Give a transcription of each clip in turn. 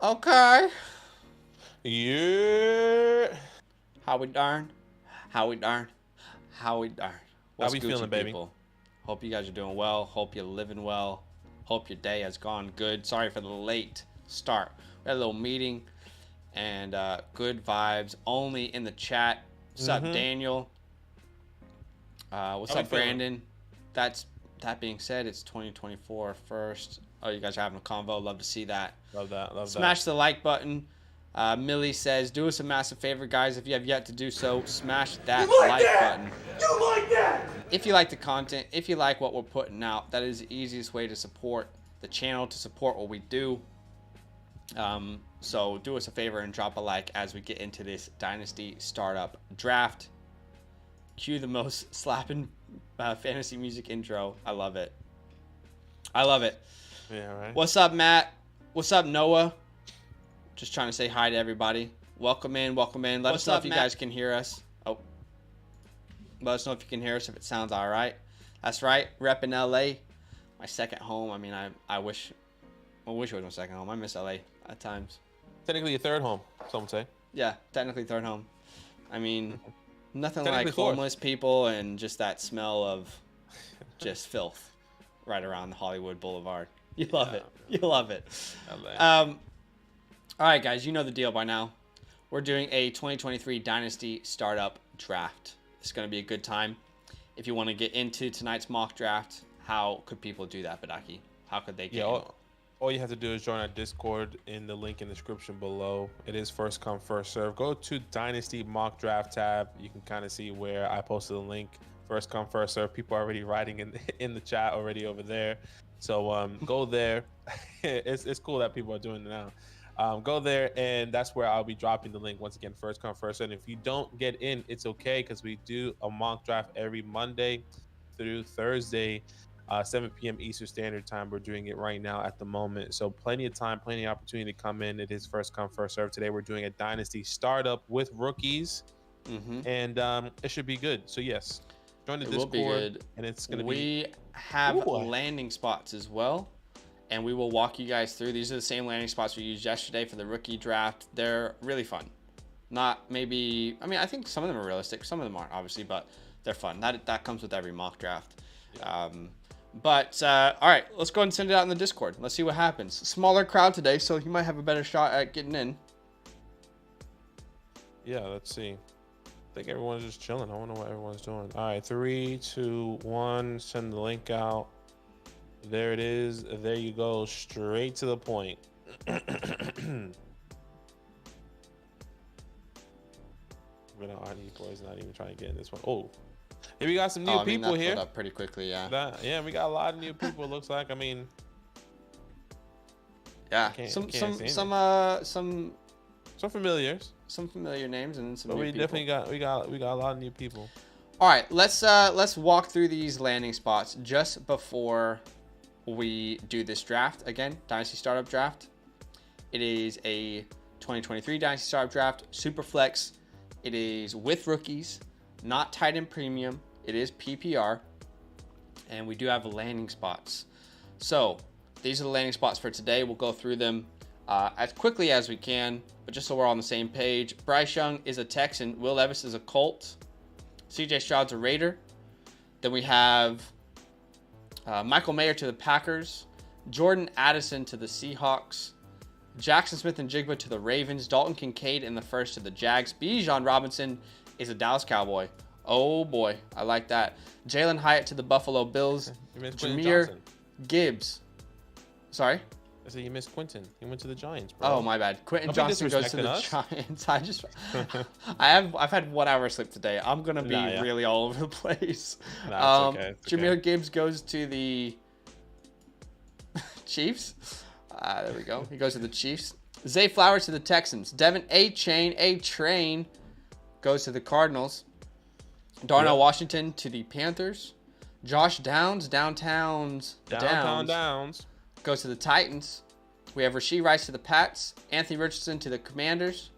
Okay. Yeah. How we darn? How we darn? How we darn? How we feeling, baby? People? Hope you guys are doing well. Hope you're living well. Hope your day has gone good. Sorry for the late start. We had a little meeting and good vibes only in the chat. What's up, Daniel? What's up, Brandon? That being said, it's 2024 first. Oh, you guys are having a convo. Love to see that. Love that. Smash the like button. Millie says, do us a massive favor, guys. If you have yet to do so, smash that like button. You like that? If you like the content, if you like what we're putting out, that is the easiest way to support the channel, to support what we do. So do us a favor and drop a like as we get into this Dynasty startup draft. Cue the most slapping fantasy music intro. I love it. I love it. Yeah, right. What's up, Matt? What's up, Noah? Just trying to say hi to everybody. Welcome in, welcome in. Let us know if you guys can hear us. Oh. Let us know if you can hear us, if it sounds all right. That's right. Rep in LA. My second home. I mean, I wish it was my second home. I miss LA at times. Technically your third home, some would say. Yeah, technically third home. I mean, nothing like Technically fourth. homeless people and just that smell of just filth right around Hollywood Boulevard. You love it. You love it. All right, guys, you know the deal by now. We're doing a 2023 Dynasty Startup Draft. It's going to be a good time. If you want to get into tonight's mock draft, how could people do that, Badake? How could they get in? All you have to do is join our Discord in the link in the description below. It is first come, first serve. Go to Dynasty Mock Draft tab. You can kind of see where I posted the link. First come, first serve. People are already writing in the chat already over there. So go there. It's cool that people are doing it now. Go there, and that's where I'll be dropping the link. Once again, first come, first serve. And if you don't get in, it's okay, because we do a mock draft every Monday through Thursday, 7 p.m. Eastern Standard Time. We're doing it right now at the moment. So plenty of time, plenty of opportunity to come in. It is first come, first serve. Today we're doing a Dynasty startup with rookies, and it should be good. So yes, join the Discord, will be good. And it's going to be... We have landing spots as well, and we will walk you guys through. These are the same landing spots we used yesterday for the rookie draft. They're really fun. Not maybe... I mean, I think some of them are realistic. Some of them aren't, obviously, but they're fun. That comes with every mock draft. Yeah. All right, let's go ahead and send it out in the Discord. Let's see what happens. Smaller crowd today, so you might have a better shot at getting in. Yeah, let's see. I think everyone's just chilling. I don't know what everyone's doing. All right, 3, 2, 1. Send the link out. There it is. There you go. Straight to the point. But our boys not even trying to get in this one. Oh, here we got some new people here. Up pretty quickly, yeah. Yeah, we got a lot of new people. It looks like. I mean, yeah, some familiars, some familiar names, and then some. But new we people. definitely got a lot of new people. All right, let's walk through these landing spots just before we do this draft. Again, Dynasty Startup Draft. It is a 2023 Dynasty Startup Draft, super flex. It is with rookies, not tight end premium. It is PPR, and we do have landing spots. So these are the landing spots for today. We'll go through them as quickly as we can, but just so we're all on the same page. Bryce Young is a Texan. Will Levis is a Colt. CJ Stroud's a Raider. Then we have Michael Mayer to the Packers. Jordan Addison to the Seahawks. Jackson Smith and Jigba to the Ravens. Dalton Kincaid in the first to the Jags. Bijan Robinson is a Dallas Cowboy. Oh boy, I like that. Jalen Hyatt to the Buffalo Bills. Jahmyr Gibbs. Sorry? I said you missed Quentin. He went to the Giants, bro. Oh my bad. Quentin Johnson goes to the Giants. I've had 1 hour sleep today. I'm gonna be really all over the place. Nah, it's okay. Jahmyr Gibbs goes to the Chiefs. There we go. He goes to the Chiefs. Zay Flowers to the Texans. Devin A-Train goes to the Cardinals. Darnell Washington to the Panthers. Josh Downs, Downtown Downs goes to the Titans. We have Rashee Rice to the Pats. Anthony Richardson to the Commanders.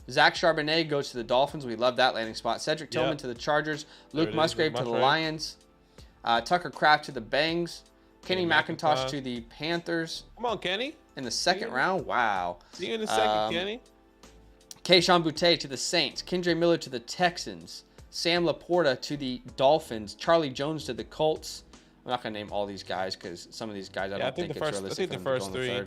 Zach Charbonnet goes to the Dolphins. We love that landing spot. Cedric Tillman to the Chargers. Luke Musgrave to the Lions. Tucker Kraft to the Bangs. Kenny McIntosh to the Panthers. Come on, Kenny. in the second round. Wow. See you in a second, Kenny. Keyshawn Boutte to the Saints. Kendre Miller to the Texans. Sam Laporta to the Dolphins. Charlie Jones to the Colts. I'm not going to name all these guys because some of these guys I don't think it's realistic. I think the first three.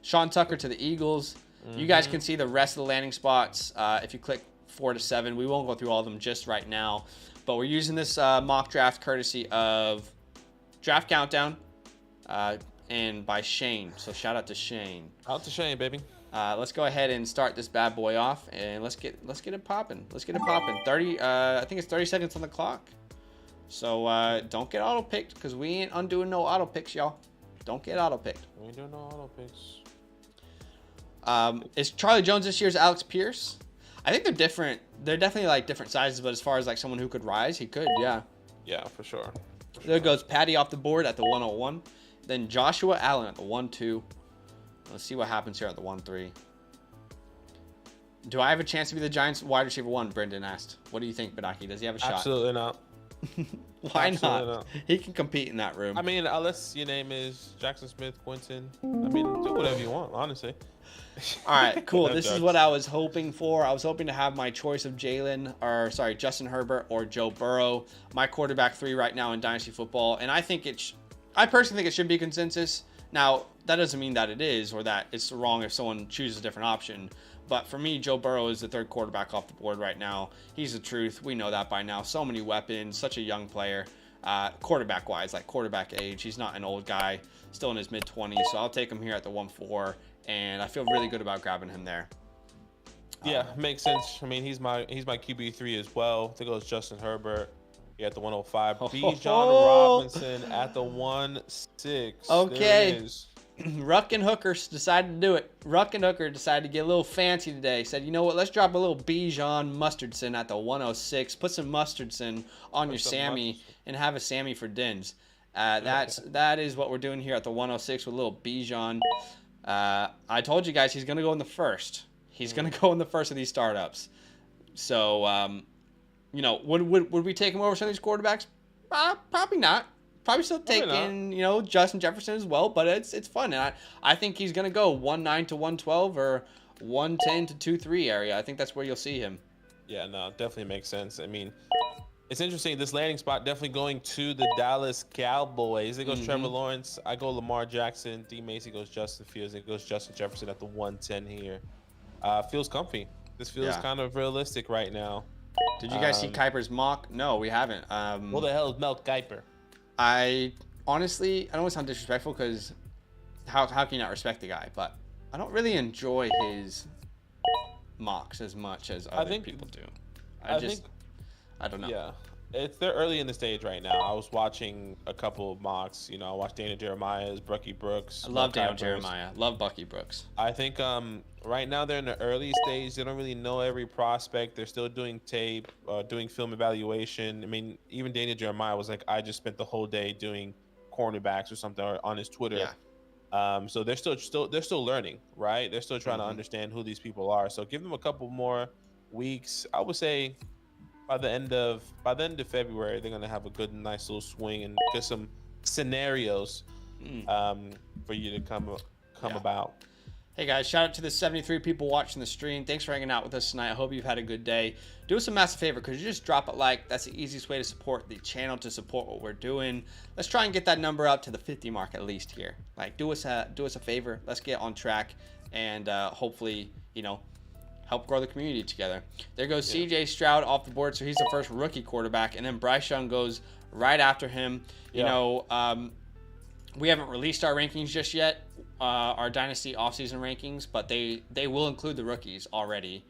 Sean Tucker to the Eagles. You guys can see the rest of the landing spots if you click 4 to 7. We won't go through all of them just right now. But we're using this mock draft courtesy of Draft Countdown and by Shane. So shout out to Shane. Out to Shane, baby. Let's go ahead and start this bad boy off, and let's get it popping. Let's get it popping. 30. I think it's 30 seconds on the clock. So don't get auto picked because we ain't undoing no auto picks, y'all. Don't get auto picked. We ain't doing no auto picks. Is Charlie Jones this year's Alex Pierce? I think they're different. They're definitely like different sizes, but as far as like someone who could rise, he could, yeah. Yeah, for sure. There goes Patty off the board at the 101. Then Joshua Allen at the 1-2. Let's see what happens here at the 1-3. Do I have a chance to be the Giants wide receiver 1? Brendan asked. What do you think, Badake? Does he have a shot? Absolutely not. Why not? He can compete in that room. I mean, unless your name is Jackson Smith, Quinton. I mean, do whatever you want, honestly. All right, cool. This is what I was hoping for. I was hoping to have my choice of Justin Herbert or Joe Burrow. My quarterback 3 right now in Dynasty football. And I personally think it should be consensus. Now, that doesn't mean that it is or that it's wrong if someone chooses a different option. But for me, Joe Burrow is the 3rd quarterback off the board right now. He's the truth. We know that by now. So many weapons, such a young player. Quarterback-wise, like quarterback age. He's not an old guy, still in his mid-20s. So I'll take him here at the 1-4. And I feel really good about grabbing him there. Yeah, makes sense. I mean, he's my QB3 as well. There goes Justin Herbert. At the 105. Bijan Robinson at the 1-6. Okay. Ruck and Hooker decided to do it. Ruck and Hooker decided to get a little fancy today. Said, you know what? Let's drop a little Bijan Mustardson at the 106. Put some Mustardson on your Sammy and have a Sammy for Dins. That is what we're doing here at the 106 with a little Bijan. I told you guys he's going to go in the first. He's going to go in the first of these startups. So, you know, would we take him over some of these quarterbacks? Probably not. Probably still taking, you know, Justin Jefferson as well, but it's fun. And I think he's going to go 1-9 to 112 or 110 to 2-3 area. I think that's where you'll see him. Yeah, no, definitely makes sense. I mean, it's interesting. This landing spot definitely going to the Dallas Cowboys. There goes Trevor Lawrence. I go Lamar Jackson. D. Macy goes Justin Fields. It goes Justin Jefferson at the 110 here. Feels comfy. This feels kind of realistic right now. Did you guys see Kuiper's mock? No, we haven't. What the hell is Mel Kiper? I honestly, I don't want to sound disrespectful because how can you not respect the guy? But I don't really enjoy his mocks as much as other people do. I don't know. Yeah, they're early in the stage right now. I was watching a couple of mocks. You know, I watched Dana Jeremiah's, Bucky Brooks. I love Dana Jeremiah. Love Bucky Brooks. I think right now they're in the early stage. They don't really know every prospect. They're still doing tape, doing film evaluation. I mean, even Dana Jeremiah was like, I just spent the whole day doing cornerbacks or something on his Twitter. Yeah. So they're still learning, right? They're still trying to understand who these people are. So give them a couple more weeks. I would say by the end of February, they're gonna have a good, nice little swing and get some scenarios for you to come about. Hey guys, shout out to the 73 people watching the stream. Thanks for hanging out with us tonight. I hope you've had a good day. Do us a massive favor. Could you just drop a like? That's the easiest way to support the channel, to support what we're doing. Let's try and get that number up to the 50 mark at least here. Like, do us a favor. Let's get on track and hopefully, you know, help grow the community together. There goes CJ Stroud off the board, so he's the first rookie quarterback, and then Bryce Young goes right after him. You know, we haven't released our rankings just yet, our Dynasty offseason rankings, but they will include the rookies already.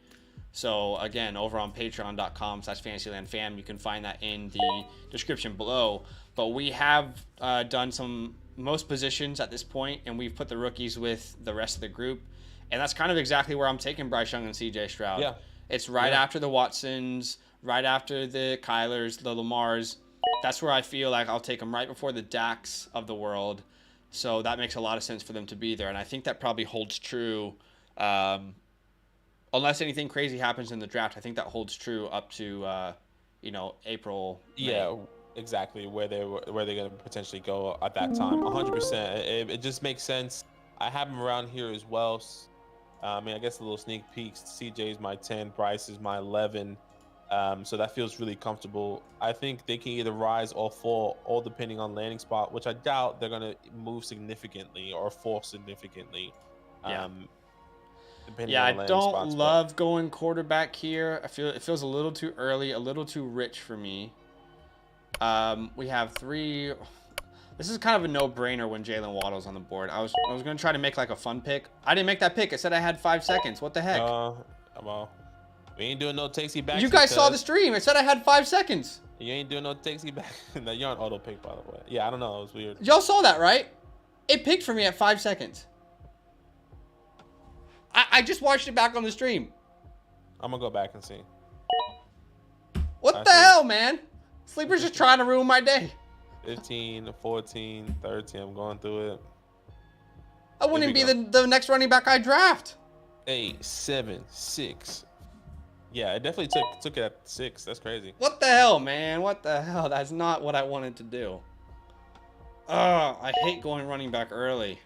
So again, over on patreon.com/fantasylandfam, you can find that in the description below. But we have done most positions at this point, and we've put the rookies with the rest of the group. And that's kind of exactly where I'm taking Bryce Young and CJ Stroud. Yeah. It's right after the Watsons, right after the Kylers, the Lamars. That's where I feel like I'll take them right before the Daks of the world. So that makes a lot of sense for them to be there. And I think that probably holds true. Unless anything crazy happens in the draft, I think that holds true up to, you know, April. May. Yeah, exactly. Where they're going to potentially go at that time. 100%. It just makes sense. I have him around here as well. I mean, I guess a little sneak peeks. CJ is my 10, Bryce is my 11. So that feels really comfortable. I think they can either rise or fall, all depending on landing spot, which I doubt they're going to move significantly or fall significantly. Yeah. Depending Yeah, on I the landing don't spots. love going quarterback here. I feel it feels a little too early, a little too rich for me. We have 3. This is kind of a no-brainer when Jalen Waddle's on the board. I was going to try to make like a fun pick. I didn't make that pick. I said I had 5 seconds. What the heck? Well, we ain't doing no takesy back. You guys saw the stream. I said I had 5 seconds. You ain't doing no takesy back. No, you're on auto pick, by the way. Yeah, I don't know. It was weird. Y'all saw that, right? It picked for me at 5 seconds. I just watched it back on the stream. I'm going to go back and see. What the hell, man? Sleeper's just trying to ruin my day. 15, 14, 13. I'm going through it. I wouldn't be the next running back I draft. 8, 7, 6. Yeah, it definitely took it at 6. That's crazy. What the hell, man? What the hell? That's not what I wanted to do. I hate going running back early.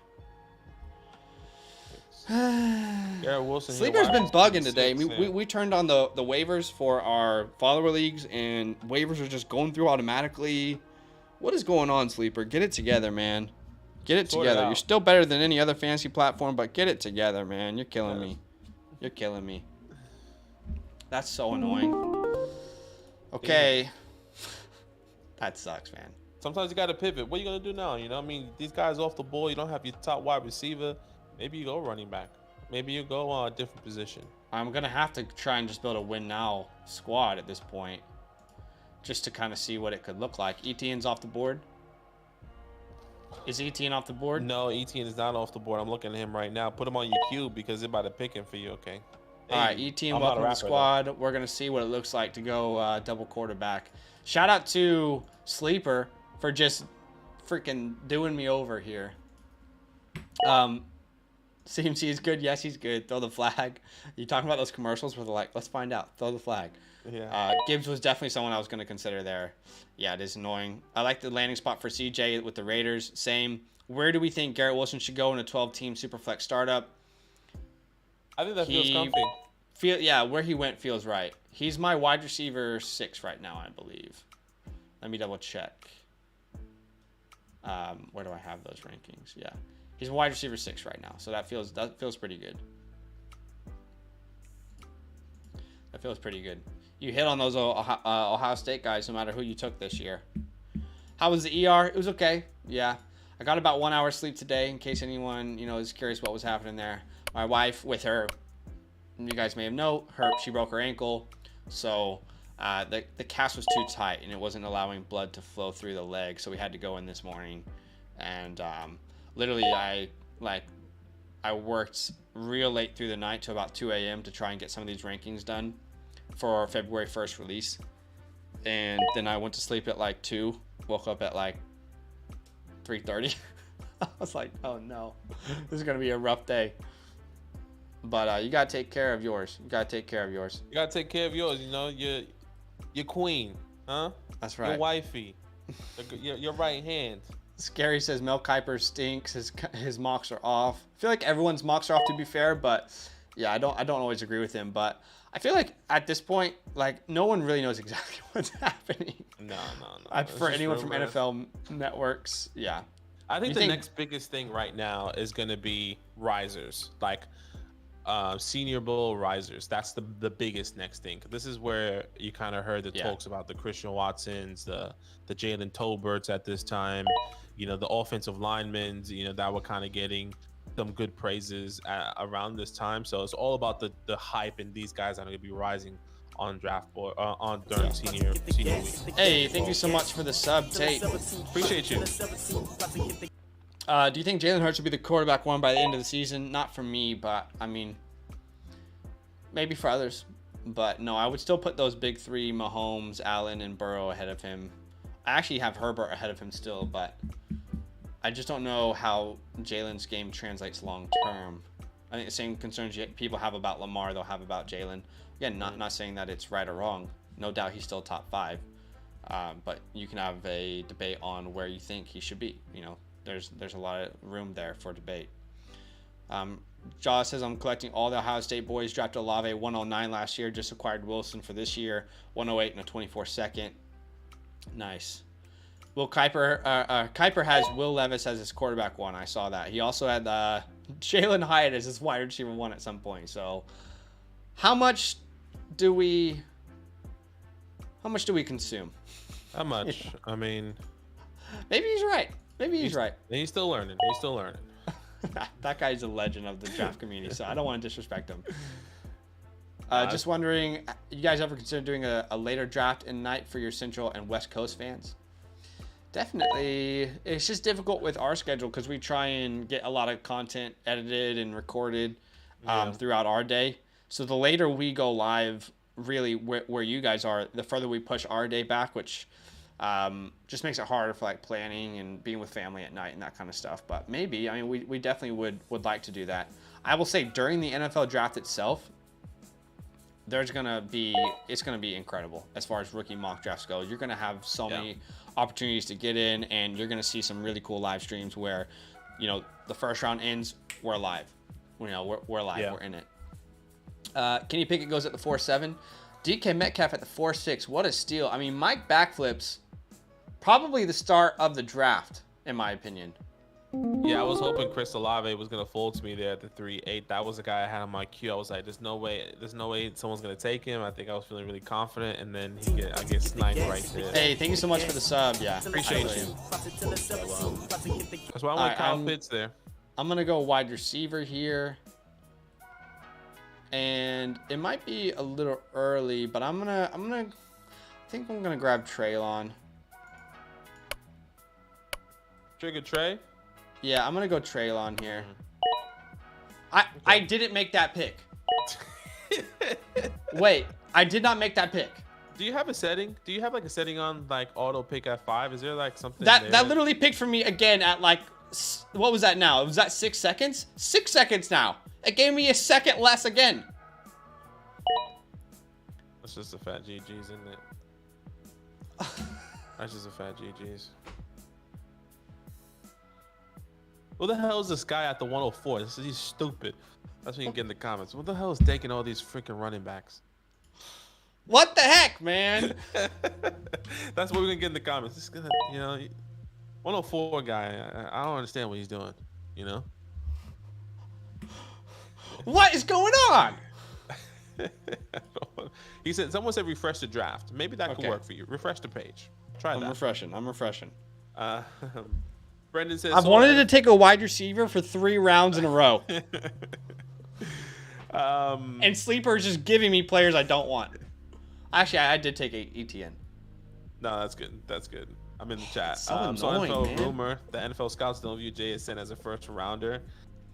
Garrett Wilson. Sleeper's been bugging today. We turned on the waivers for our follower leagues, and waivers are just going through automatically. What is going on, Sleeper? Get it together, man. Get it together. You're still better than any other fantasy platform, but get it together, man. You're killing me. You're killing me. That's so annoying. Okay. That sucks, man. Sometimes you got to pivot. What are you going to do now? You know, I mean, these guys off the ball, you don't have your top wide receiver. Maybe you go running back. Maybe you go on a different position. I'm going to have to try and just build a win now squad at this point. Just to kind of see what it could look like. Etienne's off the board. Is Etienne off the board? No, Etienne is not off the board. I'm looking at him right now. Put him on your queue because they're about to pick him for you, okay? All right, Etienne, welcome to the squad. Though. We're going to see what it looks like to go double quarterback. Shout out to Sleeper for just freaking doing me over here. CMC is good. Yes, he's good. Throw the flag. You talking about those commercials where they're like, let's find out. Throw the flag. Yeah. Gibbs was definitely someone I was going to consider there. Yeah, it is annoying. I like the landing spot for CJ with the Raiders. Same. Where do we think Garrett Wilson should go in a 12-team Superflex startup? I think that feels comfy. Yeah, where he went feels right. He's my wide receiver 6 right now, I believe. Let me double check. Where do I have those rankings? Yeah. He's wide receiver 6 right now, so that feels pretty good. That feels pretty good. You hit on those Ohio State guys, no matter who you took this year. How was the ER? It was okay. Yeah, I got about 1 hour sleep today, in case anyone is curious what was happening there. My wife, with her, you guys may have known, she broke her ankle, so the cast was too tight and it wasn't allowing blood to flow through the leg, so we had to go in this morning, and literally I worked real late through the night to about 2 a.m. to try and get some of these rankings done for our February 1st release. And then I went to sleep at like 2, woke up at like 3:30. I was like, oh no, this is going to be a rough day. But you got to take care of yours. You got to take care of yours. You got to take care of yours. Your queen, huh? That's right. Your wifey, your right hand. Scary says Mel Kiper stinks. His mocks are off. I feel like everyone's mocks are off, to be fair, but yeah, I don't always agree with him. But I feel like at this point, like, no one really knows exactly what's happening. No. For anyone from NFL networks, yeah. I think the next biggest thing right now is going to be risers, like Senior Bowl risers. That's the biggest next thing. This is where you kind of heard the talks about the Christian Watsons, the Jalen Tolberts at this time. The offensive linemen, that were kind of getting some good praises around this time. So it's all about the hype, and these guys are going to be rising on draft board during senior week. Hey, thank you so much for the sub, Tate. Appreciate you. Do you think Jalen Hurts will be the quarterback one by the end of the season? Not for me, but I mean, maybe for others. But no, I would still put those big 3, Mahomes, Allen, and Burrow ahead of him. I actually have Herbert ahead of him still, but I just don't know how Jalen's game translates long term. I think the same concerns people have about Lamar, they'll have about Jalen. Again, not saying that it's right or wrong. No doubt he's still top 5. But you can have a debate on where you think he should be. There's a lot of room there for debate. Jaw says, I'm collecting all the Ohio State boys. Drafted Olave 109 last year. Just acquired Wilson for this year. 108 and a 24 second. Nice. Will Kuiper has Will Levis as his quarterback 1. I saw that. He also had Jalen Hyatt as his wide receiver 1 at some point. So how much do we consume? How much? I mean, maybe he's right. Maybe he's right. He's still learning. That guy's a legend of the draft community, so I don't want to disrespect him. Just wondering, you guys ever consider doing a later draft in night for your Central and West Coast fans? Definitely. It's just difficult with our schedule because we try and get a lot of content edited and recorded throughout our day. So the later we go live, really where you guys are, the further we push our day back, which just makes it harder for like planning and being with family at night and that kind of stuff. But maybe, I mean, we definitely would like to do that. I will say during the NFL draft itself, it's going to be incredible as far as rookie mock drafts go. You're going to have so many opportunities to get in, and you're going to see some really cool live streams where, the first round ends, we're live. We're live. Yeah. We're in it. Kenny Pickett goes at the 4.7. DK Metcalf at the 4.6. What a steal. I mean, Mike backflips, probably the start of the draft, in my opinion. Yeah, I was hoping Chris Olave was gonna fold to me there at the 3.8. That was the guy I had on my queue. I was like, there's no way someone's gonna take him. I think I was feeling really confident, and then I get sniped right there. Hey, thank you so much for the sub. Yeah, appreciate you. That's why I want Kyle Pitts there. I'm gonna go wide receiver here, and it might be a little early, but I think I'm gonna grab Traylon. Trigger Trey. Yeah, I'm going to go Traylon here. I didn't make that pick. Wait, I did not make that pick. Do you have a setting? Do you have like a setting on like auto pick at 5? Is there like something that literally picked for me again at like, what was that now? Was that 6 seconds? 6 seconds now. It gave me a second less again. That's just a fat GG's, isn't it? That's just a fat GG's. What the hell is this guy at the 104? He's stupid. That's what you can get in the comments. What the hell is taking all these freaking running backs? What the heck, man? That's what we're gonna get in the comments. This gonna, 104 guy. I don't understand what he's doing. What is going on? He said someone said refresh the draft. Maybe that could work for you. Refresh the page. Try that. I'm refreshing. Brendan says I've wanted to take a wide receiver for 3 rounds in a row. And Sleeper is just giving me players I don't want. Actually, I did take ETN. No, that's good. That's good. I'm in the chat. So annoying, NFL man. rumor: the NFL scouts don't view JSN as a first rounder,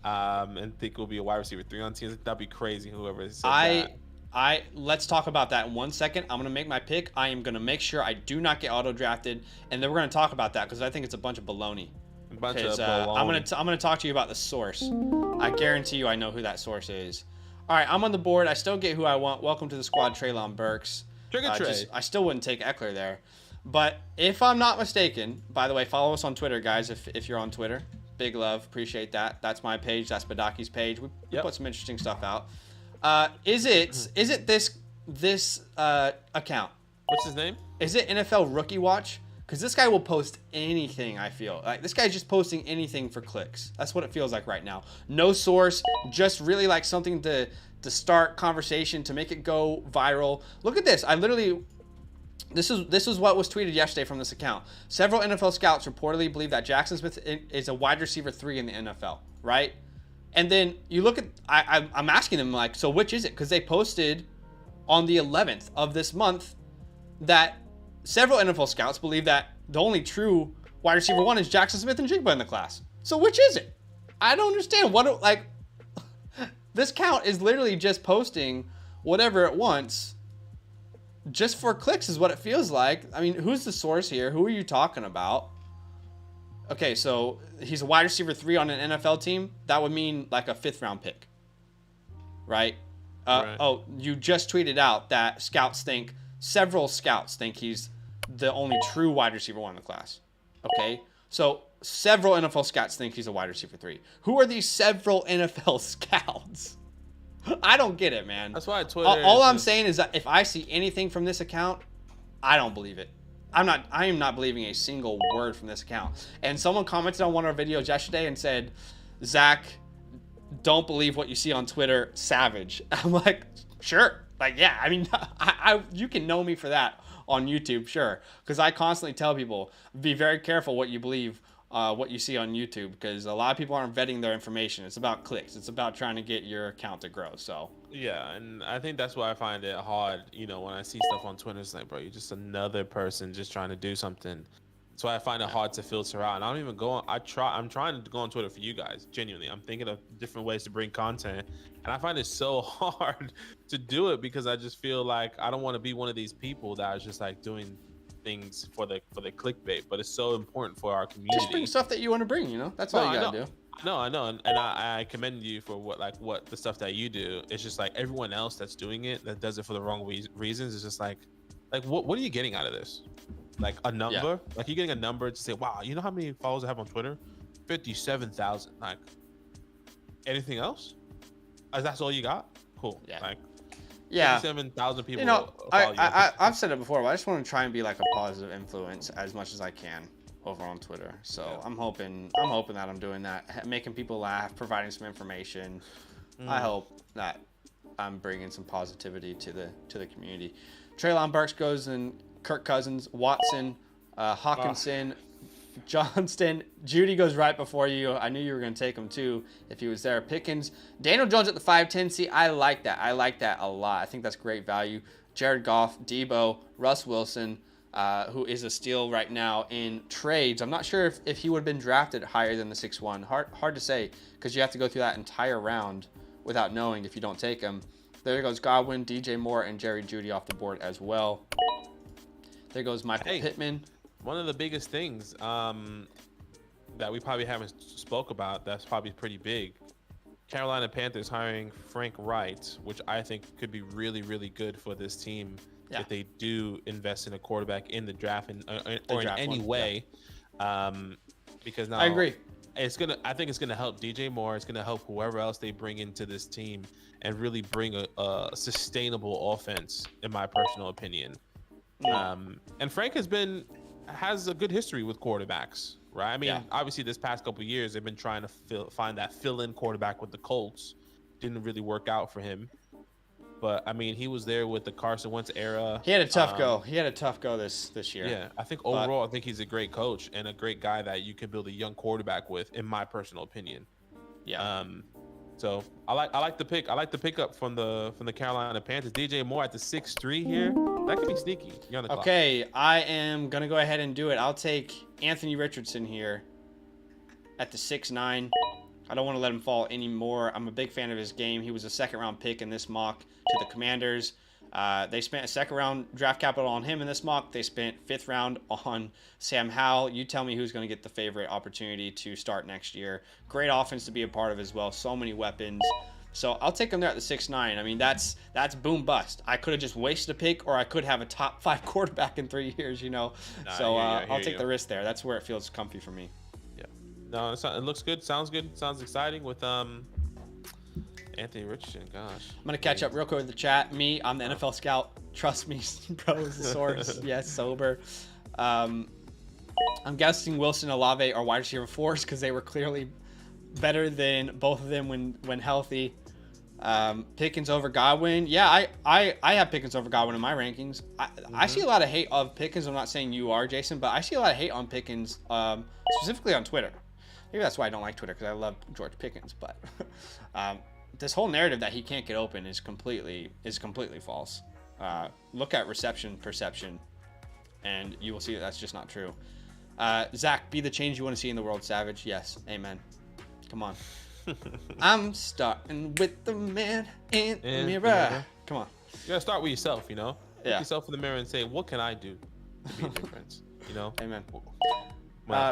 and think he'll be a wide receiver 3 on teams. That'd be crazy. Whoever said that. Let's talk about that in 1 second. I'm gonna make my pick. I am gonna make sure I do not get auto drafted, and then we're gonna talk about that because I think it's a bunch of baloney. I'm gonna talk to you about the source. I guarantee you I know who that source is. All right, I'm on the board. I still get who I want. Welcome to the squad, Treylon Burks. I still wouldn't take Eckler there. But if I'm not mistaken, by the way, follow us on Twitter, guys, if you're on Twitter. Big love. Appreciate that. That's my page. That's Badake's page. We put some interesting stuff out. Is it this account? What's his name? Is it NFL Rookie Watch? Because this guy will post anything, I feel. Like, this guy's just posting anything for clicks. That's what it feels like right now. No source, just really like something to start conversation, to make it go viral. Look at this. This is what was tweeted yesterday from this account. Several NFL scouts reportedly believe that Jackson Smith is a wide receiver 3 in the NFL, right? And then you look at, I'm asking them, like, so which is it? Because they posted on the 11th of this month that several NFL scouts believe that the only true wide receiver 1 is Jackson Smith and Jigba in the class. So which is it? I don't understand. This count is literally just posting whatever it wants just for clicks is what it feels like. I mean, who's the source here? Who are you talking about? Okay, so he's a wide receiver 3 on an NFL team. That would mean like a 5th round pick, right? Right. Oh, you just tweeted out that several scouts think he's the only true wide receiver 1 in the class. Okay, so several NFL scouts think he's a wide receiver 3. Who are these several NFL scouts? I don't get it, man. That's why Twitter. All I'm saying is that if I see anything from this account, I don't believe it. I am not believing a single word from this account. And someone commented on one of our videos yesterday and said, Zach, don't believe what you see on Twitter, savage. I'm like, sure. Like, yeah, I mean, you can know me for that on YouTube, sure. Because I constantly tell people, be very careful what you believe, what you see on YouTube, because a lot of people aren't vetting their information. It's about clicks. It's about trying to get your account to grow. So yeah, and I think that's why I find it hard. You know, when I see stuff on Twitter, it's like, bro, you're just another person just trying to do something. That's why I find it hard to filter out. And I don't even go on. I'm trying to go on Twitter for you guys. Genuinely, I'm thinking of different ways to bring content, and I find it so hard to do it because I just feel like I don't want to be one of these people that is just like doing things for the clickbait. But it's so important for our community. just bring stuff that you want to bring. You know, that's all you gotta do. No, I know, and I commend you for what the stuff that you do. It's just like everyone else that's doing it, that does it for the wrong reasons. It's just like what are you getting out of this? Like a number? Yeah. Like you're getting a number to say, wow, you know how many followers I have on Twitter? 57,000. Like anything else? That's all you got? Cool. Yeah. Like 57,000 people. You know, I've said it before, but I just want to try and be like a positive influence as much as I can over on Twitter. So yeah. I'm hoping that I'm doing that, making people laugh, providing some information. I hope that I'm bringing some positivity to the community. Treylon Burks goes and Kirk Cousins, Watson, Hawkinson, Johnston. Judy goes right before you. I knew you were going to take him too if he was there. Pickens, Daniel Jones at the 5-10. See, I like that. I like that a lot. I think that's great value. Jared Goff, Debo, Russ Wilson, who is a steal right now in trades. I'm not sure if he would have been drafted higher than the 6-1. Hard to say because you have to go through that entire round without knowing if you don't take him. There goes Godwin, DJ Moore, and Jerry Jeudy off the board as well. There goes Michael Pittman. One of the biggest things that we probably haven't spoke about that's probably pretty big. Carolina Panthers hiring Frank Wright, which I think could be really, really good for this team if they do invest in a quarterback in the draft or in any way. Yeah. Because now I agree. I think it's gonna help DJ Moore. It's gonna help whoever else they bring into this team and really bring a sustainable offense, in my personal opinion. And Frank has a good history with quarterbacks, right? I mean, obviously this past couple of years, they've been trying to find that fill-in quarterback with the Colts. Didn't really work out for him. But, I mean, he was there with the Carson Wentz era. He had a tough go. He had a tough go this year. Yeah, I think overall, I think he's a great coach and a great guy that you can build a young quarterback with, in my personal opinion. Yeah. So I like the pick. I like the pickup from the Carolina Panthers. DJ Moore at the 6'3" here. That could be sneaky. You're on the clock. Okay, I am gonna go ahead and do it. I'll take Anthony Richardson here at the 6'9". I don't want to let him fall anymore. I'm a big fan of his game. He was a second-round pick in this mock to the Commanders. They spent a second-round draft capital on him in this mock. They spent fifth round on Sam Howell. You tell me who's going to get the favorite opportunity to start next year. Great offense to be a part of as well. So many weapons. So I'll take him there at the 6'9". I mean, that's boom bust. I could have just wasted a pick, or I could have a top 5 quarterback in 3 years, you know. I'll take the risk there. That's where it feels comfy for me. Yeah. No, it looks good. Sounds good. Sounds exciting with Anthony Richardson. Gosh. I'm gonna catch up real quick with the chat. I'm the NFL scout. Trust me, bro is the source. Yes, sober. I'm guessing Wilson and Olave are wide receiver 4s because they were clearly better than both of them when healthy. Pickens over Godwin. Yeah, I have Pickens over Godwin in my rankings. I see a lot of hate of Pickens. I'm not saying you are, Jason, but I see a lot of hate on Pickens, specifically on Twitter. Maybe that's why I don't like Twitter, because I love George Pickens. But this whole narrative that he can't get open is completely false. Look at reception perception, and you will see that that's just not true. Zach, be the change you want to see in the world, Savage. Yes, amen. Come on. I'm starting with the man in the mirror. Come on. You gotta start with yourself, you know? Look yourself in the mirror and say, what can I do to be a difference? You know? Amen.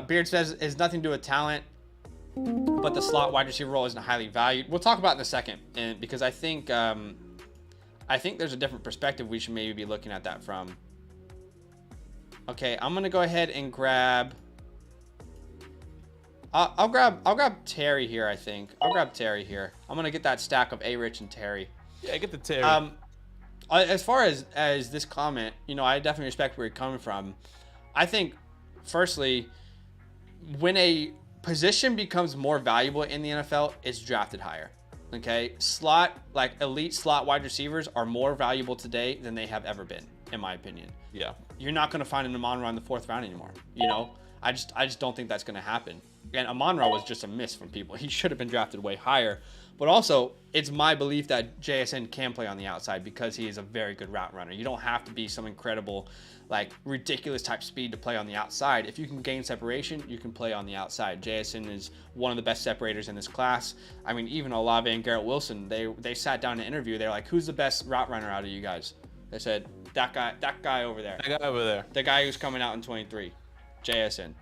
Beard says, it's nothing to do with talent, but the slot wide receiver role isn't highly valued. We'll talk about it in a second, and because I think there's a different perspective we should maybe be looking at that from. Okay, I'm gonna go ahead and grab I'll grab Terry here. I think I'll grab Terry here. I'm gonna get that stack of A-Rich and Terry. Yeah, get the Terry. As far as this comment, you know, I definitely respect where you're coming from. I think, firstly, when a position becomes more valuable in the NFL, it's drafted higher. Okay, elite slot wide receivers are more valuable today than they have ever been, in my opinion. Yeah, you're not going to find an Amon-Ra in the 4th round anymore. You know, I just don't think that's going to happen. And Amon-Ra was just a miss from people. He should have been drafted way higher. But also, it's my belief that JSN can play on the outside because he is a very good route runner. You don't have to be some incredible, like, ridiculous type speed to play on the outside. If you can gain separation, you can play on the outside. JSN is one of the best separators in this class. I mean, even Olave and Garrett Wilson, they sat down in an interview. They're like, who's the best route runner out of you guys? They said, that guy over there. That guy over there. The guy who's coming out in 23, JSN.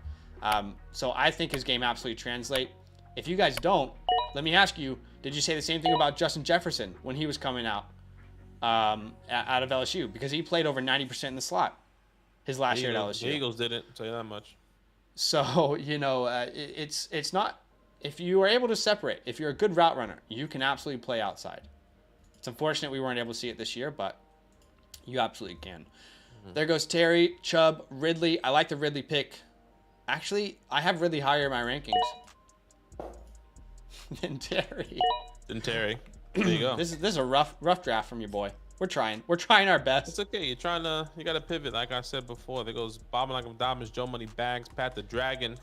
So I think his game absolutely translate. If you guys don't, let me ask you, did you say the same thing about Justin Jefferson when he was coming out out of LSU? Because he played over 90% in the slot his last year at LSU. The Eagles didn't, tell you that much. So, you know, it's not, if you are able to separate, if you're a good route runner, you can absolutely play outside. It's unfortunate we weren't able to see it this year, but you absolutely can. There goes Terry, Chubb, Ridley. I like the Ridley pick. Actually, I have Ridley higher in my rankings than Terry. There you go. This is a rough draft from your boy. We're trying our best. It's okay. You got to pivot. Like I said before, there goes Bobbing Like a Diamonds, Joe Money Bags, Pat the Dragon.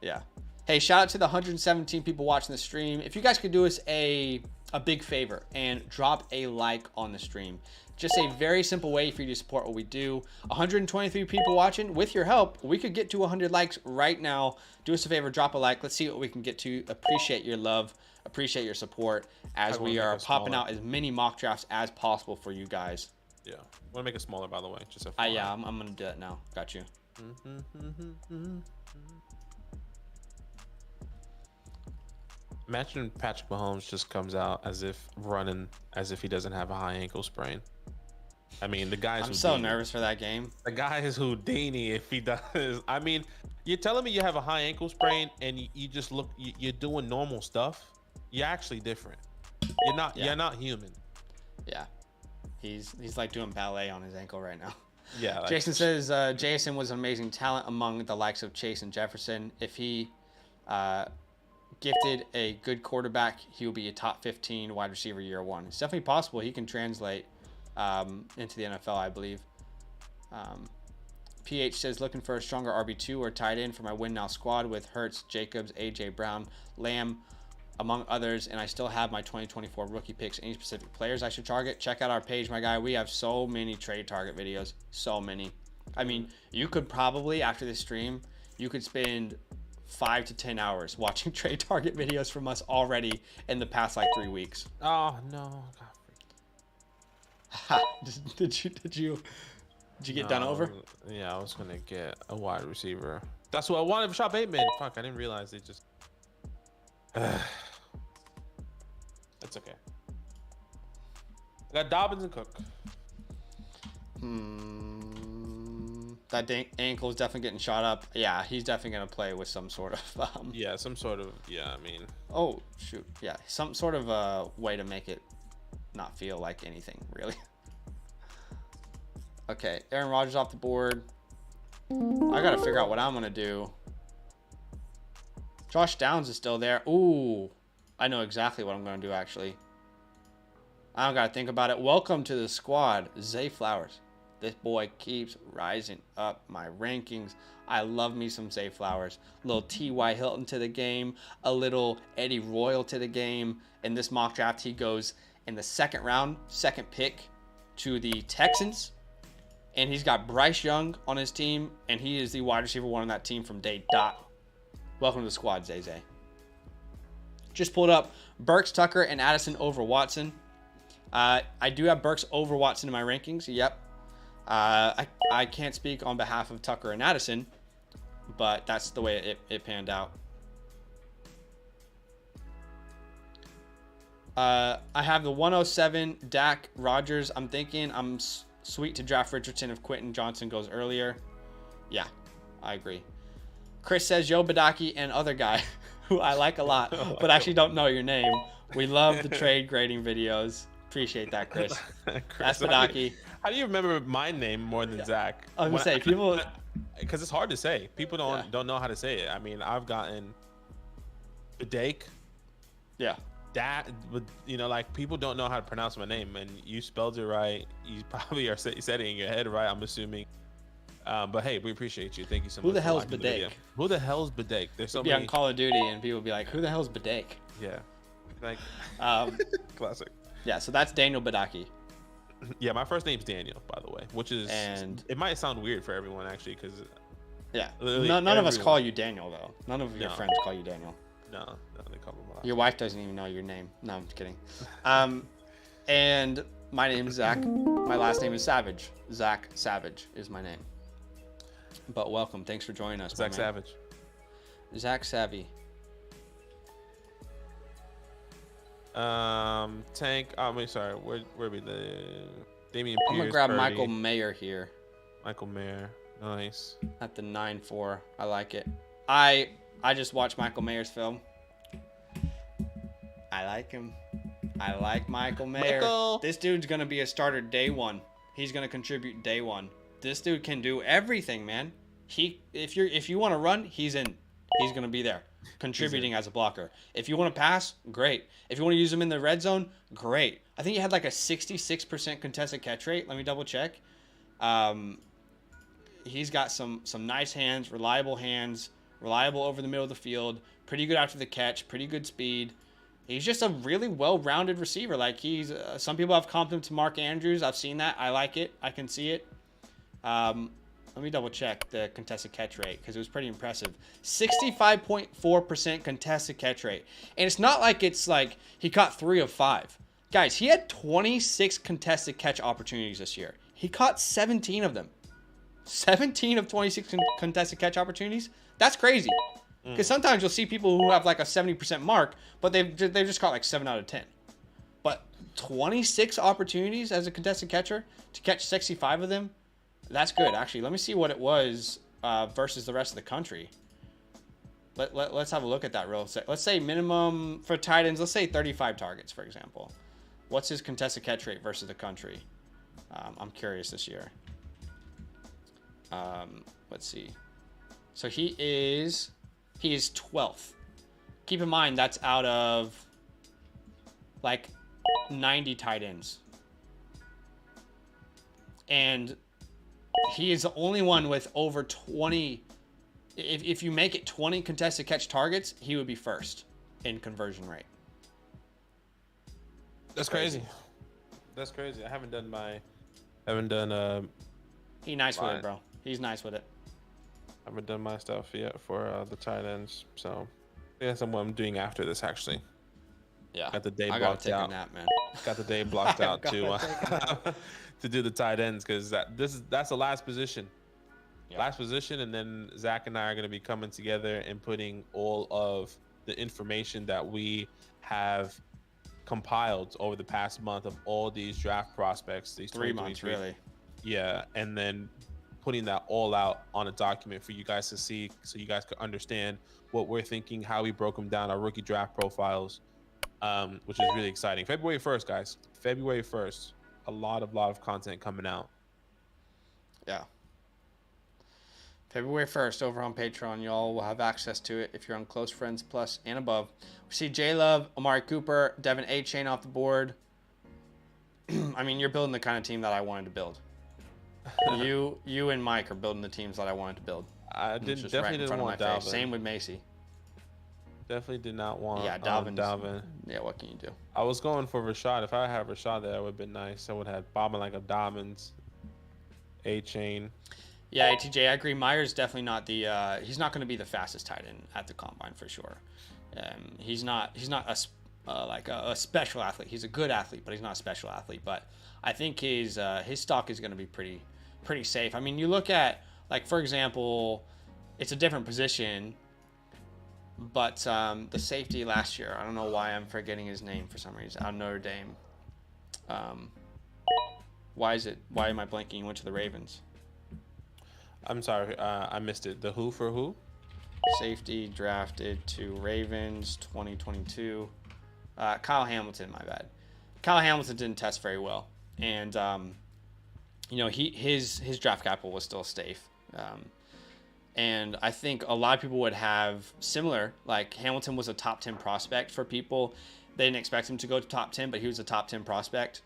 Yeah. Hey, shout out to the 117 people watching the stream. If you guys could do us a big favor and drop a like on the stream. Just a very simple way for you to support what we do. 123 people watching. With your help, we could get to 100 likes right now. Do us a favor, drop a like. Let's see what we can get to. Appreciate your love. Appreciate your support as we are popping out as many mock drafts as possible for you guys. Yeah. I want to make it smaller, by the way. Just yeah, I'm going to do that now. Got you. Imagine Patrick Mahomes just comes out as if he doesn't have a high ankle sprain. I mean, the guy's I'm so nervous for that game. The guy is Houdini if he does. I mean, you're telling me you have a high ankle sprain and you just look, you're doing normal stuff. You're actually different. You're not human. Yeah. He's like doing ballet on his ankle right now. Yeah. Like, Jason says Jason was an amazing talent among the likes of Chase and Jefferson. If he gifted a good quarterback, he will be a top 15 wide receiver year one. It's definitely possible he can translate into the NFL, I believe. PH says, looking for a stronger RB2 or tight end for my win now squad with Hurts, Jacobs, AJ Brown, Lamb, among others, and I still have my 2024 rookie picks. Any specific players I should target? Check out our page, my guy. We have so many trade target videos. So many. I mean, you could probably, after this stream, you could spend 5 to 10 hours watching trade target videos from us already in the past like 3 weeks. Oh no! Did you get done over? Yeah, I was gonna get a wide receiver. That's what I wanted for Shop 8-Man. Fuck, I didn't realize they just. That's okay. I got Dobbins and Cook. That ankle is definitely getting shot up. Yeah, he's definitely going to play with some sort of... yeah, some sort of... Yeah, I mean... Oh, shoot. Yeah, some sort of way to make it not feel like anything, really. Okay, Aaron Rodgers off the board. I got to figure out what I'm going to do. Josh Downs is still there. Ooh, I know exactly what I'm going to do, actually. I don't got to think about it. Welcome to the squad, Zay Flowers. This boy keeps rising up my rankings. I love me some Zay Flowers. A little T.Y. Hilton to the game. A little Eddie Royal to the game. In this mock draft, he goes in the second round, second pick to the Texans. And he's got Bryce Young on his team. And he is the wide receiver one on that team from day dot. Welcome to the squad, Zay Zay. Just pulled up Burks, Tucker, and Addison over Watson. I do have Burks over Watson in my rankings. Yep. I can't speak on behalf of Tucker and Addison, but that's the way it panned out. I have the 107 Dak Rodgers. I'm thinking I'm sweet to draft Richardson if Quentin Johnson goes earlier. Yeah, I agree. Chris says, yo, Badake and other guy who I like a lot, but actually don't know your name. We love the trade grading videos. Appreciate that, Chris. That's Badake. How do you remember my name more than Zach? I was going to say, people... Because it's hard to say. People don't know how to say it. I mean, I've gotten Badake. Yeah. That, but like people don't know how to pronounce my name, and you spelled it right. You probably are said it in your head right, I'm assuming. But hey, we appreciate you. Thank you so much. Who the hell's Badake? Who the hell's Badake? There's so many. Be on Call of Duty, and people will be like, "Who the hell's Badake?" Yeah, like classic. Yeah, so that's Daniel Badake. Yeah, my first name's Daniel, by the way, which is, and it might sound weird for everyone actually, because none of us call you Daniel though. None of your friends call you Daniel. No, they call me. Your wife doesn't even know your name. No, I'm just kidding. And my name is Zach. My last name is Savage. Zach Savage is my name. But welcome. Thanks for joining us. Zach Savage. Zach Savvy. Tank. Oh, wait, sorry. Where be the Damian Pierce? I'm gonna grab 30. Michael Mayer here. Michael Mayer. Nice. At the 9-4. I like it. I just watched Michael Mayer's film. I like him. I like Michael Mayer. This dude's gonna be a starter day one. He's gonna contribute day one. This dude can do everything, man. If you want to run, he's in. He's gonna be there, contributing as a blocker. If you want to pass, great. If you want to use him in the red zone, great. I think he had like a 66% contested catch rate. Let me double check. He's got some nice hands, reliable over the middle of the field, pretty good after the catch, pretty good speed. He's just a really well-rounded receiver. Like he's some people have compared him to Mark Andrews. I've seen that. I like it. I can see it. Let me double check the contested catch rate because it was pretty impressive. 65.4% contested catch rate. And it's not like it's like he caught 3 of 5. Guys, he had 26 contested catch opportunities this year. He caught 17 of them. 17 of 26 contested catch opportunities? That's crazy. Because sometimes you'll see people who have like a 70% mark, but they've just caught like 7 out of 10. But 26 opportunities as a contested catcher to catch 65 of them, that's good. Actually, let me see what it was versus the rest of the country. Let's have a look at that real quick. Let's say minimum for tight ends, let's say 35 targets, for example. What's his contested catch rate versus the country? I'm curious this year. Let's see. So he is 12th. Keep in mind, that's out of like 90 tight ends. And he is the only one with over 20. If you make it 20 contested catch targets, he would be first in conversion rate. That's crazy. That's crazy. I haven't done. He's nice with it, bro. He's nice with it. I haven't done my stuff yet for the tight ends, so yeah, that's what I'm doing after this actually. Yeah. Got the day blocked out. I gotta take a nap, man. Got the day blocked out to do the tight ends because that's the last position. Yep. Last position, and then Zach and I are going to be coming together and putting all of the information that we have compiled over the past month of all these draft prospects. These 3 months, really. Yeah, and then putting that all out on a document for you guys to see, so you guys can understand what we're thinking, how we broke them down, our rookie draft profiles, which is really exciting. February 1st, guys. February 1st. A lot of content coming out. Yeah. February 1st over on Patreon. Y'all will have access to it if you're on Close Friends Plus and above. We see J Love, Amari Cooper, Devin A. Chain off the board. I mean, you're building the kind of team that I wanted to build. You and Mike are building the teams that I wanted to build. I definitely didn't want Dalvin. Same with Macy. Definitely did not want Dalvin. Yeah, what can you do? I was going for Rashad. If I had Rashad there, it would have been nice. I would have had bobbing like a diamonds, A-Chain. Yeah, ATJ, I agree. Myers definitely not the. He's not going to be the fastest tight end at the combine for sure. He's not a special athlete. He's a good athlete, but he's not a special athlete. But I think his stock is going to be pretty safe. I mean, you look at, like, for example, it's a different position, but the safety last year, I don't know why I'm forgetting his name for some reason, out of Notre Dame. Why am I blanking? He went to the Ravens. I'm sorry, I missed it. The who for who? Safety drafted to Ravens 2022. Kyle Hamilton, my bad. Kyle Hamilton didn't test very well, and his draft capital was still safe. And I think a lot of people would have similar, like Hamilton was a top 10 prospect for people. They didn't expect him to go to top 10, but he was a top 10 prospect.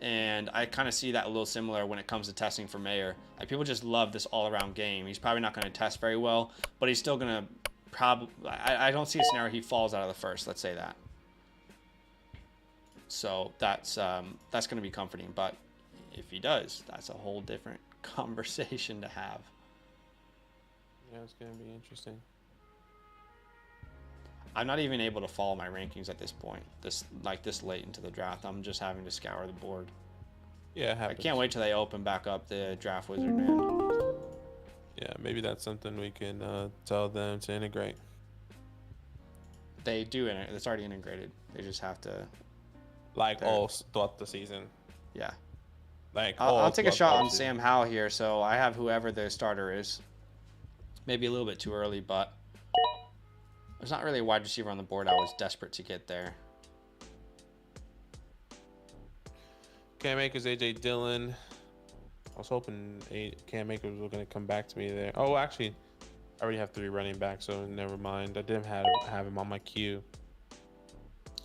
And I kind of see that a little similar when it comes to testing for Mayer. Like, people just love this all-around game. He's probably not going to test very well, but he's still going to probably... I don't see a scenario he falls out of the first, let's say that. So that's going to be comforting. But if he does, that's a whole different conversation to have. Yeah, it's going to be interesting. I'm not even able to follow my rankings at this point. This late into the draft, I'm just having to scour the board. Yeah, it happens. I can't wait till they open back up the draft wizard, man. Yeah, maybe that's something we can tell them to integrate. They do, it's already integrated. They just have to... all throughout the season. Yeah. I'll take a shot on Sam Howell here, so I have whoever the starter is. Maybe a little bit too early, but... There's not really a wide receiver on the board. I was desperate to get there. Cam Akers, AJ Dillon. I was hoping Cam Akers was going to come back to me there. Oh, actually, I already have 3 running backs, so never mind. I didn't have him on my queue.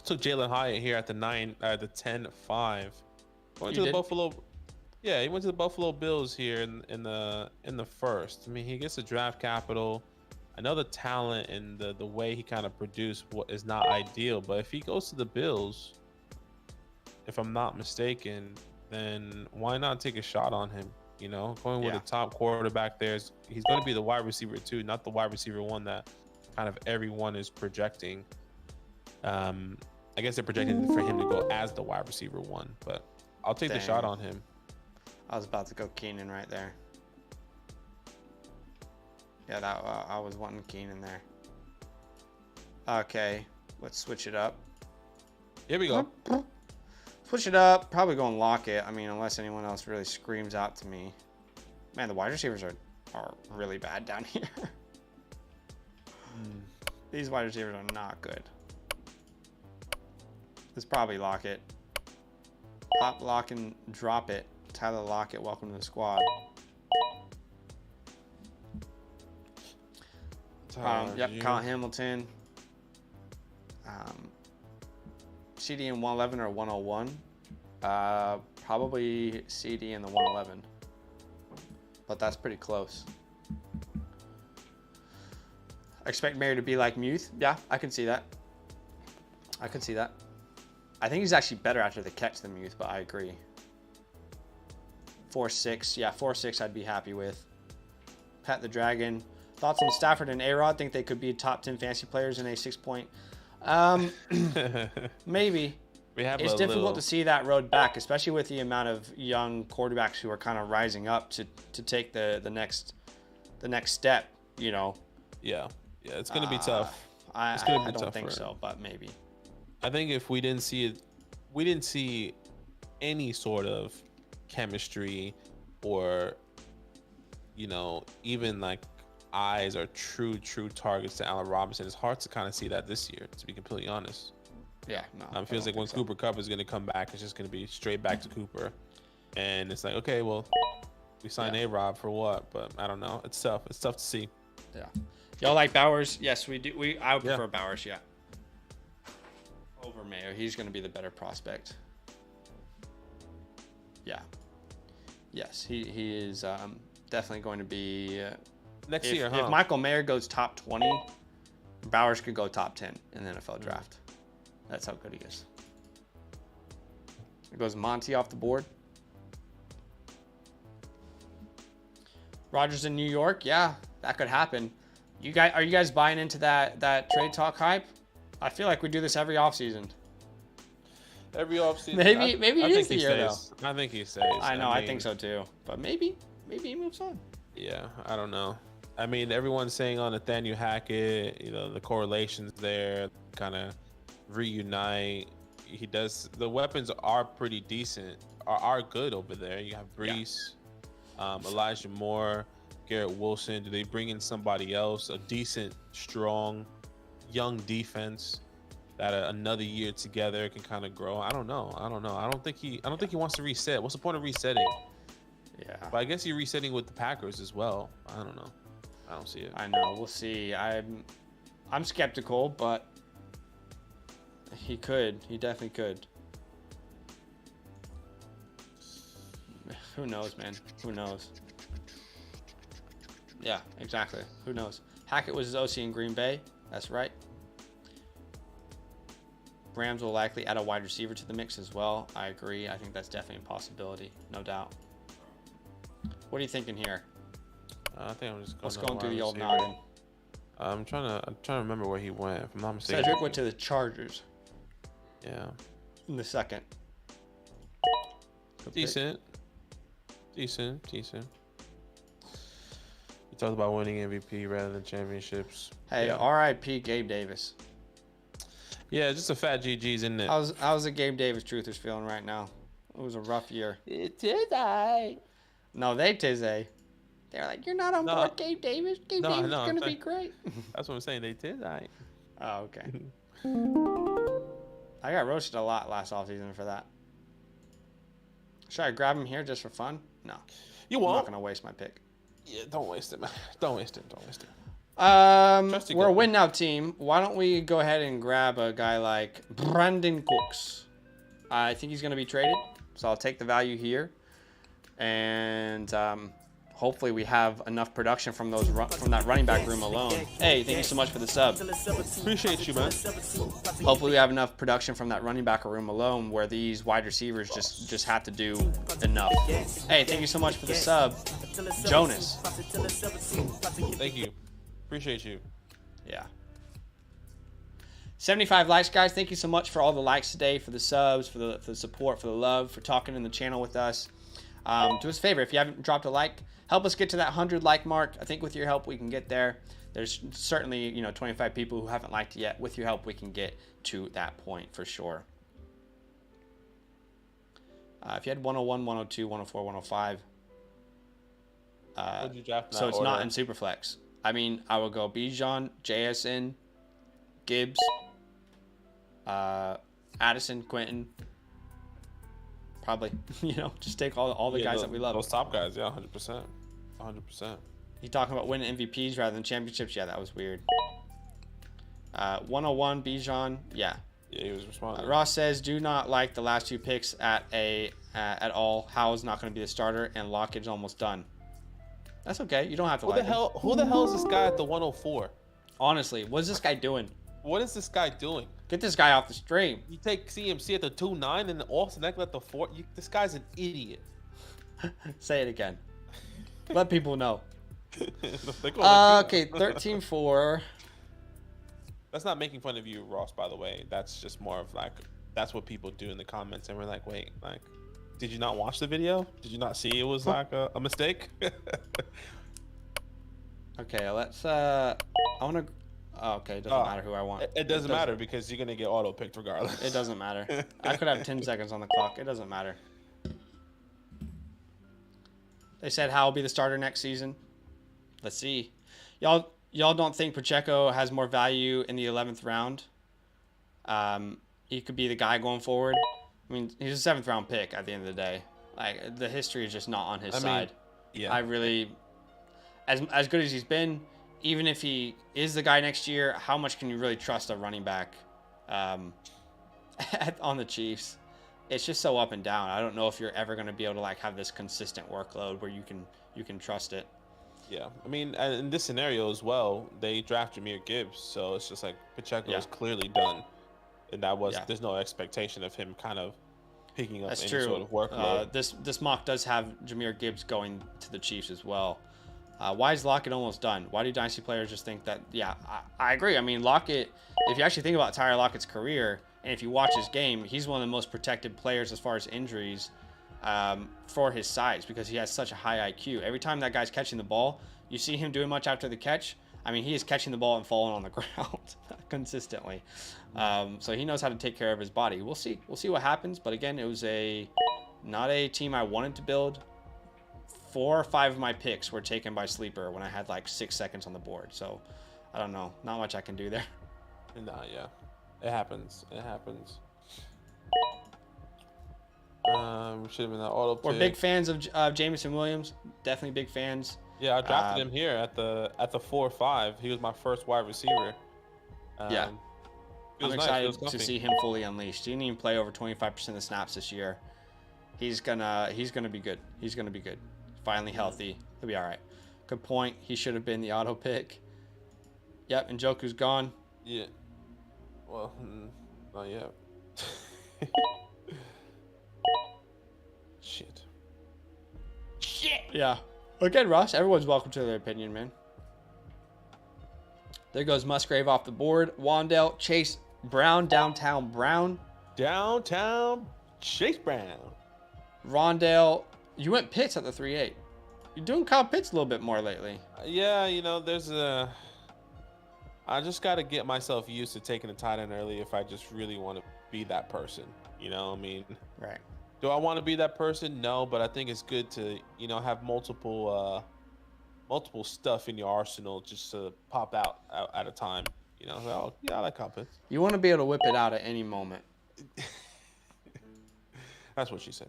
Took Jalen Hyatt here at the 10-5. Went to the Buffalo. Yeah, he went to the Buffalo Bills here in the first. I mean, he gets the draft capital. I know the talent and the way he kind of produced is not ideal, but if he goes to the Bills, if I'm not mistaken, then why not take a shot on him? Going with a top quarterback there, he's going to be the wide receiver 2, not the wide receiver 1 that kind of everyone is projecting. I guess they're projecting for him to go as the wide receiver 1, but I'll take the shot on him. I was about to go Keenan right there. Yeah, I was wanting Keenan there. Okay, let's switch it up. Here we go. Switch it up. Probably going Lockett. I mean, unless anyone else really screams out to me. Man, the wide receivers are really bad down here. These wide receivers are not good. It's probably Lockett. Pop, lock, and drop it. Tyler Lockett, welcome to the squad. Yep, Kyle Hamilton. CD in 111 or 101. Probably CD in the 111. But that's pretty close. I expect Mayer to be like Muth. Yeah, I can see that. I think he's actually better after the catch than Muth, but I agree. 4.6. Yeah, 4.6 I'd be happy with. Pat the Dragon. Thoughts on Stafford and A-Rod? Think they could be top 10 fantasy players in a 6-point? Maybe. It's difficult to see that road back, especially with the amount of young quarterbacks who are kind of rising up to take the next step. Yeah, it's gonna be tough. I don't think so, but maybe. I think if we didn't see any sort of chemistry or even like eyes or true targets to Allen Robinson, it's hard to kind of see that this year, to be completely honest. Yeah, no. It feels like when Cooper Kupp is going to come back, it's just going to be straight back to Cooper, and it's like, okay, well, we signed A-Rob for what? But I don't know. It's tough to see. Yeah. Y'all like Bowers? Yes, we do. I would prefer Bowers. Yeah. Over Mayo, he's going to be the better prospect. Yeah. Yes, he is definitely going to be. Next year, if Michael Mayer goes top 20, Bowers could go top 10 in the NFL draft. That's how good he is. It goes Monty off the board. Rodgers in New York, yeah, that could happen. Are you guys buying into that trade talk hype? I feel like we do this every offseason. Every offseason. Maybe it is the year though. I think he stays. I think so too. But maybe he moves on. Yeah, I don't know. I mean, everyone's saying on Nathaniel Hackett, the correlations there kind of reunite. He does. The weapons are pretty decent, are good over there. You have Brees, Elijah Moore, Garrett Wilson? Do they bring in somebody else? A decent, strong, young defense that another year together can kind of grow. I don't know. I don't think he wants to reset. What's the point of resetting? Yeah. But I guess you're resetting with the Packers as well. I don't know. I don't see it. I know. We'll see. I'm skeptical, but he could. He definitely could. Who knows, man? Who knows? Yeah, exactly. Who knows? Hackett was his OC in Green Bay. That's right. Rams will likely add a wide receiver to the mix as well. I agree. I think that's definitely a possibility. No doubt. What are you thinking here? I think I'm just going. Let's go through the old noggin. I'm trying to remember where he went. If I'm not mistaken. Cedric went to the Chargers. Yeah. In the second. Decent. You talked about winning MVP rather than championships. Hey, yeah. R.I.P. Gabe Davis. Yeah, just a fat GG's in it. How's the Gabe Davis truthers feeling right now? It was a rough year. It is I. No, they tizzy. They're like, you're not on board, Gabe Davis. Gabe Davis is gonna be great. That's what I'm saying. They did I. Oh, okay. I got roasted a lot last offseason for that. Should I grab him here just for fun? No. You won't. I'm not gonna waste my pick. Yeah, don't waste it, man. Don't waste it. We're a win now team. Why don't we go ahead and grab a guy like Brandon Cooks? I think he's gonna be traded, so I'll take the value here, and hopefully we have enough production from that running back room alone. Hey, thank you so much for the sub. Appreciate you, man. Hopefully we have enough production from that running back room alone where these wide receivers just have to do enough. Hey, thank you so much for the sub, Jonas. Thank you. Appreciate you. Yeah. 75 likes, guys. Thank you so much for all the likes today, for the subs, for the support, for the love, for talking in the channel with us. Do us a favor, if you haven't dropped a like, help us get to that 100 like mark. I think with your help, we can get there. There's certainly, 25 people who haven't liked it yet. With your help, we can get to that point for sure. If you had 101, 102, 104, 105. What'd you draft in So that it's order? not in Superflex. I mean, I would go Bijan, JSN, Gibbs, Addison, Quentin. Probably, just take all the guys that we love. Those top guys, yeah, 100%. 100%. You talking about winning MVPs rather than championships? Yeah, that was weird. 101, Bijan, yeah. Yeah, he was responding. Ross says, do not like the last two picks at all. Howell's not going to be the starter, and Lockett's almost done. That's okay. You don't have to like him. Who the hell is this guy at the 104? Honestly, what is this guy doing? What is this guy doing? Get this guy off the stream. You take CMC at the 2.9 and Austin Eckler at the 4. This guy's an idiot. Say it again. Let people know. Okay, 13-4. That's not making fun of you, Ross, by the way. That's just more of like, that's what people do in the comments. And we're like, wait, like, did you not watch the video? Did you not see it was like a mistake? Okay, let's, I want to, okay, it doesn't matter who I want. It doesn't matter because you're going to get auto-picked regardless. It doesn't matter. I could have 10 seconds on the clock. It doesn't matter. They said Howell will be the starter next season. Let's see. Y'all don't think Pacheco has more value in the 11th round? He could be the guy going forward. I mean, he's a 7th round pick at the end of the day. Like, the history is just not on his side. Yeah. I really, as good as he's been, even if he is the guy next year, how much can you really trust a running back on the Chiefs? It's just so up and down. I don't know if you're ever going to be able to like have this consistent workload where you can trust it. Yeah, I mean, and in this scenario as well, they draft Jahmyr Gibbs, so it's just like Pacheco is clearly done, and there's no expectation of him kind of picking up any sort of workload. This mock does have Jahmyr Gibbs going to the Chiefs as well. Why is Lockett almost done? Why do Dynasty players just think that? Yeah, I agree. I mean, Lockett, if you actually think about Tyler Lockett's career, and if you watch his game, he's one of the most protected players as far as injuries for his size because he has such a high IQ. Every time that guy's catching the ball, you see him doing much after the catch. I mean, he is catching the ball and falling on the ground consistently. So he knows how to take care of his body. We'll see what happens. But again, it was not a team I wanted to build 4 or 5 of my picks were taken by sleeper when I had like 6 seconds on the board. So I don't know. Not much I can do there. Nah, yeah. It happens. It happens. Should have been that auto pick. We're big fans of Jameson Williams. Definitely big fans. Yeah, I drafted him here at the 4-5. He was my first wide receiver. Yeah. I'm excited nice. to see him fully unleashed. He didn't even play over 25% of the snaps this year. He's gonna be good. He's gonna be good. Finally healthy. He'll be all right. Good point. He should have been the auto pick. Yep, and Njoku's gone. Yeah. Well, not yet. Shit. Yeah. Again, Ross, everyone's welcome to their opinion, man. There goes Musgrave off the board. Wandale, Chase Brown, Downtown Brown. Downtown Chase Brown. Rondale, you went Pitts at the 3-8. You're doing Kyle Pitts a little bit more lately. Yeah, I just got to get myself used to taking a tight end early if I just really want to be that person. Right. Do I want to be that person? No, but I think it's good to, have multiple stuff in your arsenal just to pop out at a time. So, yeah, I like Kyle Pitts. You want to be able to whip it out at any moment. That's what she said.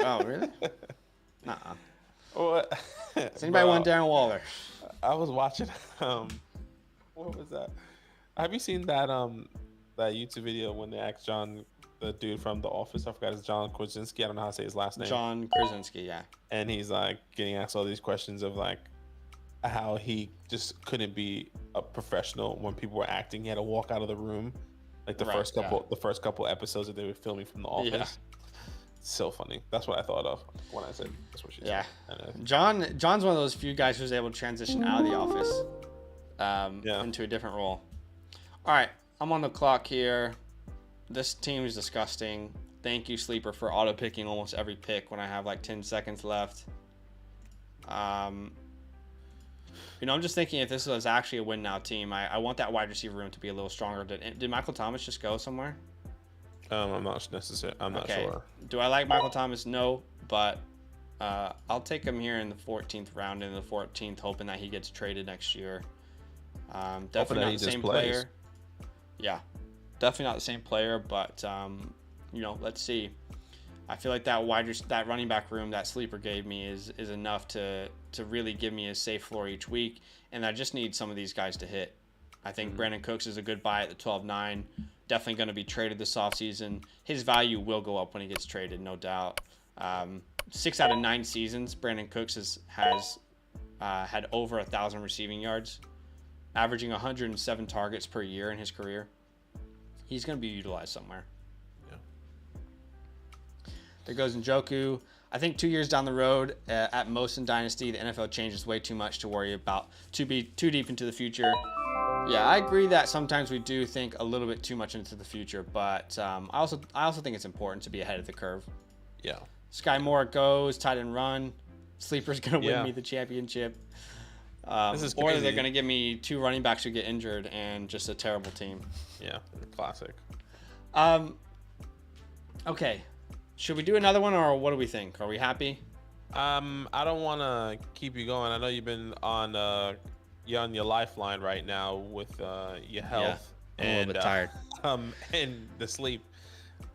Oh, really? Nuh-uh. What? Does anybody want Darren Waller? I was watching. What was that? Have you seen that that YouTube video when they asked John, the dude from The Office? I forgot, it's John Krasinski. I don't know how to say his last name. John Krasinski, yeah. And he's like getting asked all these questions of like how he just couldn't be a professional when people were acting. He had to walk out of the room, like the first couple episodes that they were filming from The Office. Yeah. So funny. That's what I thought of when I said that's what she said. Yeah. John's one of those few guys who's able to transition out of the office into a different role. All right, I'm on the clock here. This team is disgusting. Thank you, Sleeper, for auto picking almost every pick when I have like 10 seconds left. I'm just thinking if this was actually a win now team, I want that wide receiver room to be a little stronger. Did Michael Thomas just go somewhere? I'm not necessarily. I'm not sure. Do I like Michael Thomas? No, but I'll take him here in the 14th round, in the 14th, hoping that he gets traded next year. Definitely not the same player. Yeah, definitely not the same player, but let's see. I feel like that running back room that Sleeper gave me is enough to really give me a safe floor each week, and I just need some of these guys to hit. I think Brandon Cooks is a good buy at the 12-9. Definitely going to be traded this offseason. His value will go up when he gets traded, no doubt. 6 out of 9 seasons, Brandon Cooks has had over 1,000 receiving yards, averaging 107 targets per year in his career. He's going to be utilized somewhere. Yeah. There goes Njoku. I think 2 years down the road, at most in Dynasty, the NFL changes way too much to worry about, to be too deep into the future. Yeah, I agree that sometimes we do think a little bit too much into the future, but I also think it's important to be ahead of the curve. Yeah. Sky Moore goes, tight end run. Sleeper's going to win me the championship. This is or they're going to give me 2 running backs who get injured and just a terrible team. Yeah, classic. Okay. Should we do another one, or what do we think? Are we happy? I don't want to keep you going. I know you've been on you're on your lifeline right now with your health. I'm a little bit tired. And the sleep.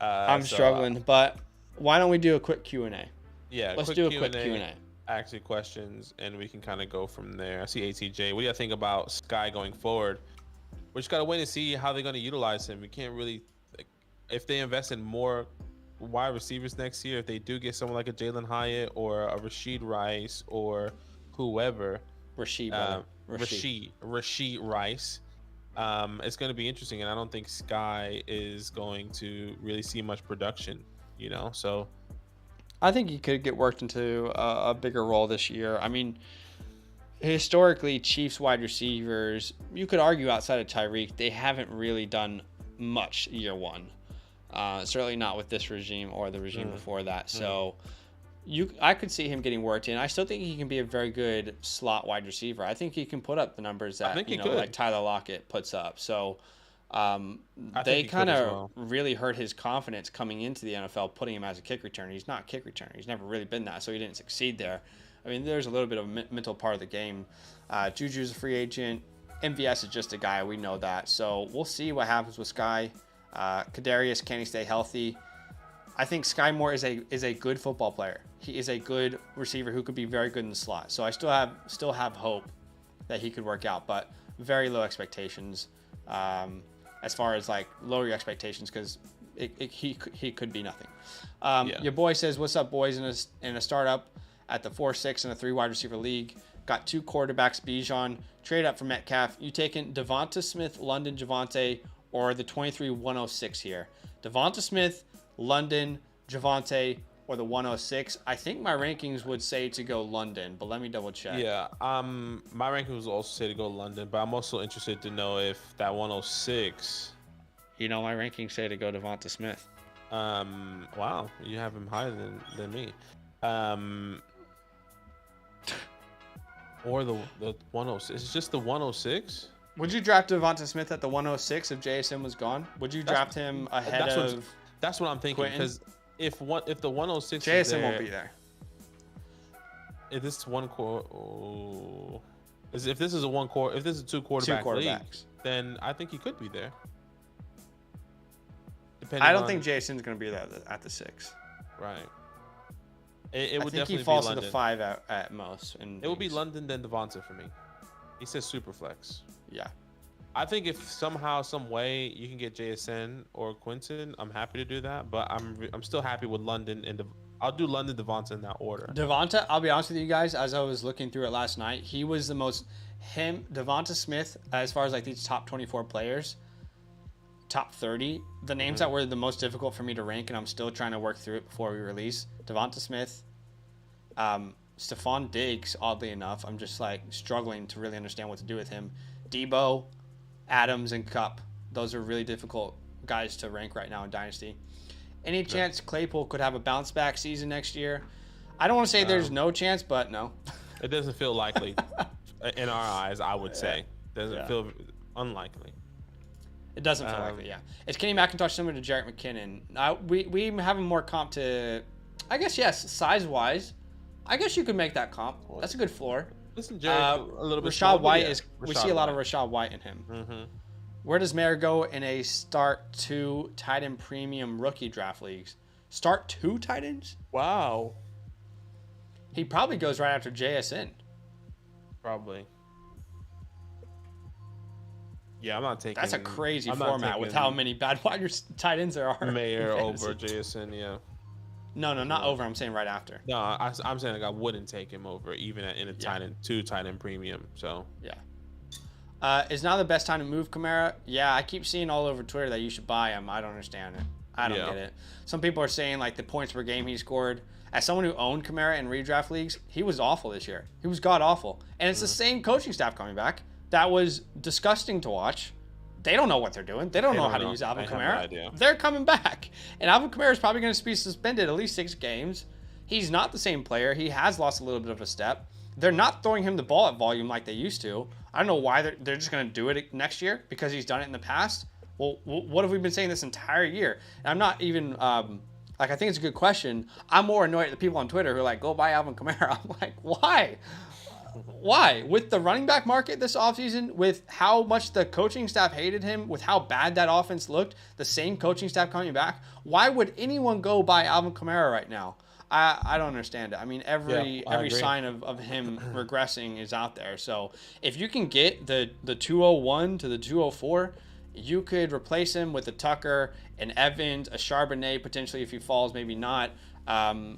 I'm struggling, but why don't we do a quick Q&A? Yeah, let's do a quick Q&A. Ask you questions, and we can kind of go from there. I see ATJ. What do you think about Sky going forward? We just got to wait and see how they're going to utilize him. We can't really, if they invest in more wide receivers next year, if they do get someone like a Jalen Hyatt or a Rashid Rice or whoever. Rashid Rice. It's going to be interesting, and I don't think Sky is going to really see much production, so I think he could get worked into a bigger role this year. I mean, historically, Chiefs wide receivers, you could argue outside of Tyreek, they haven't really done much year one. Certainly not with this regime or the regime before that. So I could see him getting worked in. I still think he can be a very good slot wide receiver. I think he can put up the numbers that like Tyler Lockett puts up. So They he kind could as of well. really hurt his confidence coming into the NFL, putting him as a kick returner. He's not a kick returner. He's never really been that, so he didn't succeed there. I mean, there's a little bit of a mental part of the game. Juju's a free agent. MVS is just a guy. We know that. So we'll see what happens with Sky. Kadarius, can he stay healthy? I think Sky Moore is a good football player. He is a good receiver who could be very good in the slot. So I still have hope that he could work out, but very low expectations. As far as like lower your expectations, because he could be nothing. Your boy says, "What's up, boys?" In a startup at the 4-6 and a 3 wide receiver league, got 2 quarterbacks. Bijan trade up for Metcalf. You taking Devonta Smith, London, Javonte, or the 23 106 here? Devonta Smith, London, Javonte, or the 106. I think my rankings would say to go London, but let me double check. Yeah, my rankings would also say to go London, but I'm also interested to know if that 106. You know, my rankings say to go Devonta Smith. Wow, you have him higher than me. Or the 106. It's just the 106. Would you draft Devonta Smith at the 106 if JSN was gone? Would you draft him ahead of? That's what I'm thinking, because if the 106 JSN won't be there. If this is one core, if this is a 2 quarterback league, then I think he could be there. I don't think Jason's going to be there at the 6. Right. It would I think definitely he falls be to London. the 5 at most. It would be London then Devonta for me. He says super flex. Yeah. I think if somehow, some way you can get JSN or Quinton, I'm happy to do that. But I'm still happy with London and I'll do London Devonta in that order. Devonta, I'll be honest with you guys. As I was looking through it last night, he was the most Devonta Smith, as far as like these top 24 players, top 30, the names that were the most difficult for me to rank, and I'm still trying to work through it before we release. Devonta Smith, Stephon Diggs, oddly enough, I'm just like struggling to really understand what to do with him. Debo, Adams, and Kupp, those are really difficult guys to rank right now in Dynasty. Any chance Claypool could have a bounce back season next year? I don't want to say there's no chance, but no. It doesn't feel likely in our eyes, I would say. Doesn't feel unlikely. It doesn't feel likely, yeah. Is Kenny McIntosh similar to Jarrett McKinnon? We have him more comp to, I guess, yes, size-wise. I guess you could make that comp. That's a good floor. Listen, Jarrett, a little bit Rashad White yeah. is. We see a lot of Rashad White in him. Mm-hmm. Where does Mayer go in a start 2 tight end premium rookie draft leagues? Start 2 tight ends? Wow. He probably goes right after JSN. Probably. Yeah, I'm not taking. That's a crazy format with how many bad wide tight ends there are. Mayer over JSN, yeah. No, not over. I'm saying right after. No, I'm saying like I wouldn't take him over even in a tight end 2 tight end premium. So yeah. Is now the best time to move Kamara? Yeah, I keep seeing all over Twitter that you should buy him. I don't understand it. I don't get it. Some people are saying like the points per game he scored. As someone who owned Kamara in redraft leagues, he was awful this year. He was god awful. And it's the same coaching staff coming back. That was disgusting to watch. They don't know what they're doing. They don't know how to use Alvin Kamara. No, they're coming back. And Alvin Kamara is probably going to be suspended at least 6 games. He's not the same player. He has lost a little bit of a step. They're not throwing him the ball at volume like they used to. I don't know why they're just going to do it next year because he's done it in the past. Well, what have we been saying this entire year? And I'm not even, I think it's a good question. I'm more annoyed at the people on Twitter who are like, go buy Alvin Kamara. I'm like, why? Why? With the running back market this offseason, with how much the coaching staff hated him, with how bad that offense looked, the same coaching staff coming back, why would anyone go buy Alvin Kamara right now? I don't understand it. I mean, every sign of him regressing is out there. So if you can get the 201 to the 204, you could replace him with a Tucker, an Evans, a Charbonnet, potentially if he falls, maybe not. I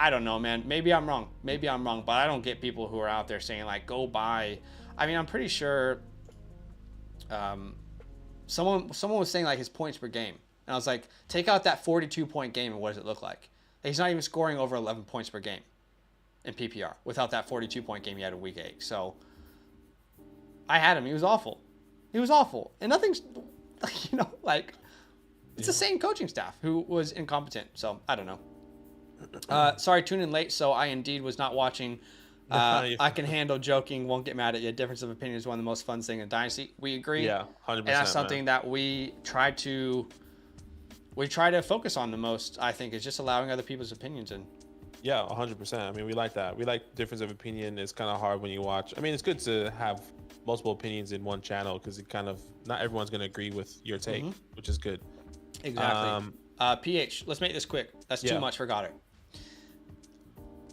don't know, man. Maybe I'm wrong, but I don't get people who are out there saying like, go buy. I mean, I'm pretty sure someone was saying like his points per game. And I was like, take out that 42-point game and what does it look like? He's not even scoring over 11 points per game in PPR without that 42-point game he had in week 8. So I had him. He was awful. And nothing's, it's the same coaching staff who was incompetent. So I don't know. Sorry, tuned in late. So I indeed was not watching I can handle joking, won't get mad at you. Difference of opinion is one of the most fun things in Dynasty. We agree. Yeah, 100%. And that's something that we try to focus on the most, I think, is just allowing other people's opinions in. Yeah, 100%. I mean, we like that. We like difference of opinion. It's kind of hard when you watch. I mean, it's good to have multiple opinions in one channel because it kind of, not everyone's going to agree with your take, which is good. Exactly. PH, let's make this quick. That's too much for Goddard.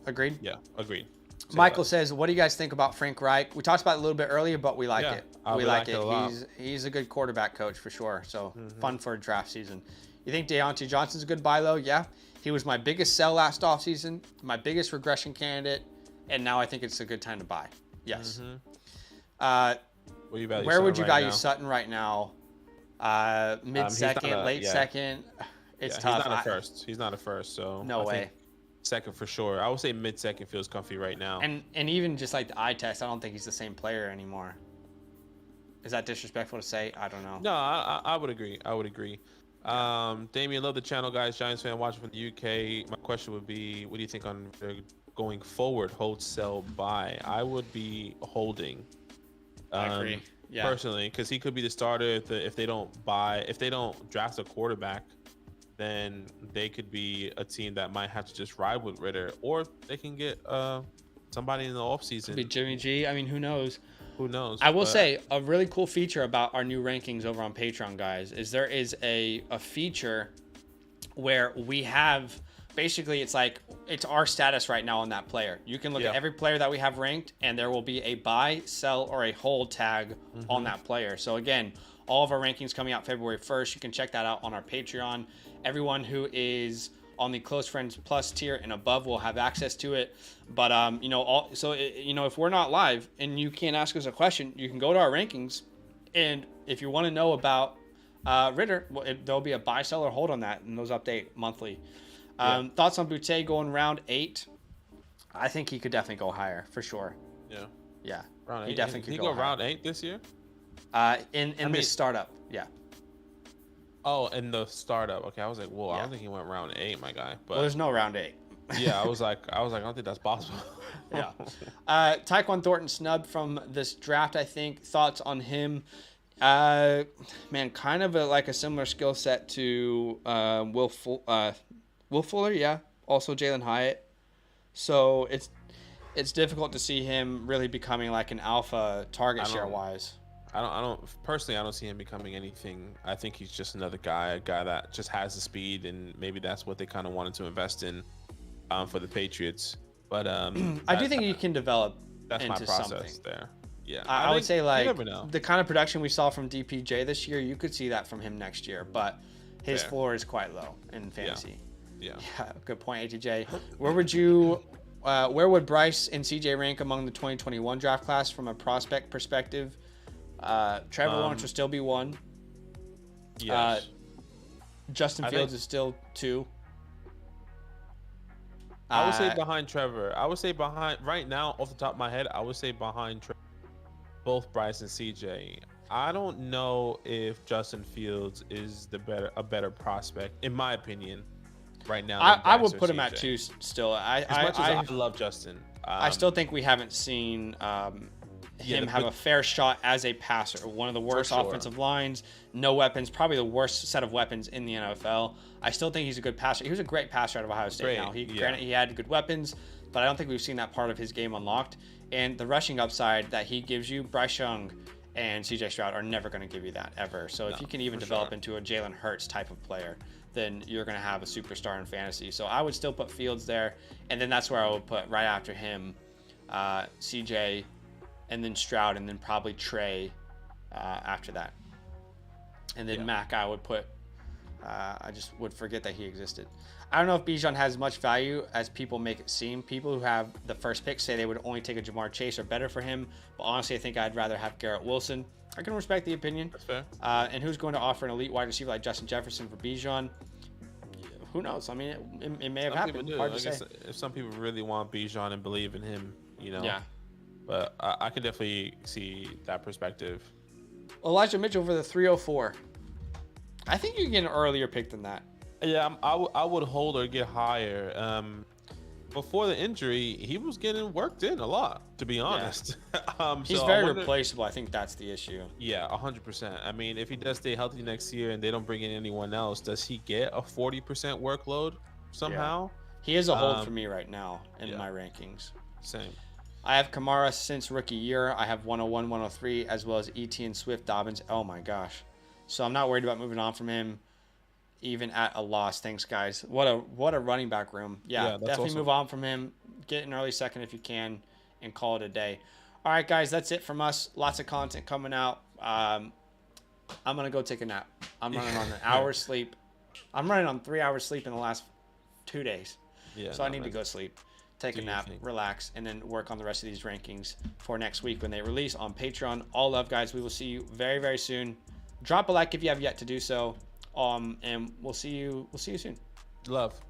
Agreed? Yeah, agreed. Michael says, what do you guys think about Frank Reich? We talked about it a little bit earlier, but we like it. We like it. He's a good quarterback coach for sure. So fun for a draft season. You think Deontay Johnson's a good buy low? Yeah. He was my biggest sell last offseason, my biggest regression candidate, and now I think it's a good time to buy. Yes. Where would you value Sutton right now? Mid-second, late second. It's tough. He's not a first, so no way. Second for sure. I would say mid-second feels comfy right now. And even just like the eye test, I don't think he's the same player anymore. Is that disrespectful to say? I don't know. No, I would agree. Damien, love the channel, guys. Giants fan watching from the UK. My question would be, what do you think on going forward? Hold, sell, buy? I would be holding. I agree. Yeah. Personally, because he could be the starter if they don't draft a quarterback, then they could be a team that might have to just ride with Ritter, or they can get somebody in the offseason. Could be Jimmy G. I mean, who knows? Who knows? I will say a really cool feature about our new rankings over on Patreon, guys, is there is a feature where we have basically it's our status right now on that player. You can look at every player that we have ranked, and there will be a buy, sell, or a hold tag on that player. So again, all of our rankings coming out February 1st. You can check that out on our Patreon. Everyone who is on the Close Friends Plus tier and above will have access to it. But if we're not live and you can't ask us a question, you can go to our rankings, and if you want to know about Ritter, there'll be a buy, sell, or hold on that, and those update monthly. Thoughts on Boutte going round 8? I think he could definitely go higher for sure. Yeah. Round 8. He definitely could go higher. Round 8 this year? In this startup, yeah. Oh, in the startup. Okay, I was like, whoa, I don't think he went round 8, my guy. But there's no round 8. Yeah, I was like, I don't think that's possible. Yeah. Tyquan Thornton snubbed from this draft, I think. Thoughts on him? Man, kind of like a similar skill set to Will Fuller, yeah. Also Jalen Hyatt. So it's difficult to see him really becoming like an alpha target share wise. I don't see him becoming anything. I think he's just another guy, a guy that just has the speed, and maybe that's what they kind of wanted to invest in for the Patriots. But I do think he can develop that's into my process something. there. Yeah, I would say like the kind of production we saw from DPJ this year, you could see that from him next year, but his floor is quite low in fantasy. Yeah, good point, ATJ. Where would Bryce and CJ rank among the 2021 draft class from a prospect perspective? Trevor Lawrence will still be 1. Yes. Justin Fields is still 2. I would say behind Trevor. I would say behind right now, off the top of my head, I would say behind both Bryce and CJ. I don't know if Justin Fields is a better prospect, in my opinion, right now. I would put him at 2 still. As much as I love Justin, I still think we haven't seen him have a fair shot as a passer. One of the worst offensive lines, no weapons, probably the worst set of weapons in the NFL. I still think he's a good passer. He was a great passer out of Ohio State. Granted, he had good weapons, but I don't think we've seen that part of his game unlocked. And the rushing upside that he gives you, Bryce Young and CJ Stroud are never going to give you that ever. So if you can even develop into a Jalen Hurts type of player, then you're going to have a superstar in fantasy. So I would still put Fields there, and then that's where I would put right after him CJ, and then Stroud, and then probably Trey after that. And then Mac, I would put, I just would forget that he existed. I don't know if Bijan has much value as people make it seem. People who have the first pick say they would only take a Jamar Chase or better for him. But honestly, I think I'd rather have Garrett Wilson. I can respect the opinion. That's fair. And who's going to offer an elite wide receiver like Justin Jefferson for Bijan? Who knows? I mean, it may have happened. Hard to say. If some people really want Bijan and believe in him, Yeah. But I could definitely see that perspective. Elijah Mitchell for the 304. I think you can get an earlier pick than that. Yeah, I would hold or get higher. before the injury, he was getting worked in a lot, to be honest. He's So very replaceable. I think that's the issue. Yeah, 100%. I mean, if he does stay healthy next year and they don't bring in anyone else, does he get a 40% workload somehow? He is a hold for me right now in my rankings. Same. I have Kamara since rookie year. I have 101, 103, as well as ETN, Swift, Dobbins. Oh my gosh. So I'm not worried about moving on from him, even at a loss. Thanks, guys. What a running back room. Yeah, definitely awesome. Move on from him. Get an early second if you can, and call it a day. All right, guys, that's it from us. Lots of content coming out. I'm gonna go take a nap. I'm running on an hour's sleep. I'm running on 3 hours sleep in the last 2 days. Yeah. So I need to go sleep, take a nap, relax, and then work on the rest of these rankings for next week when they release on Patreon. All love, guys. We will see you very, very soon. Drop a like if you have yet to do so. And we'll see you soon. Love.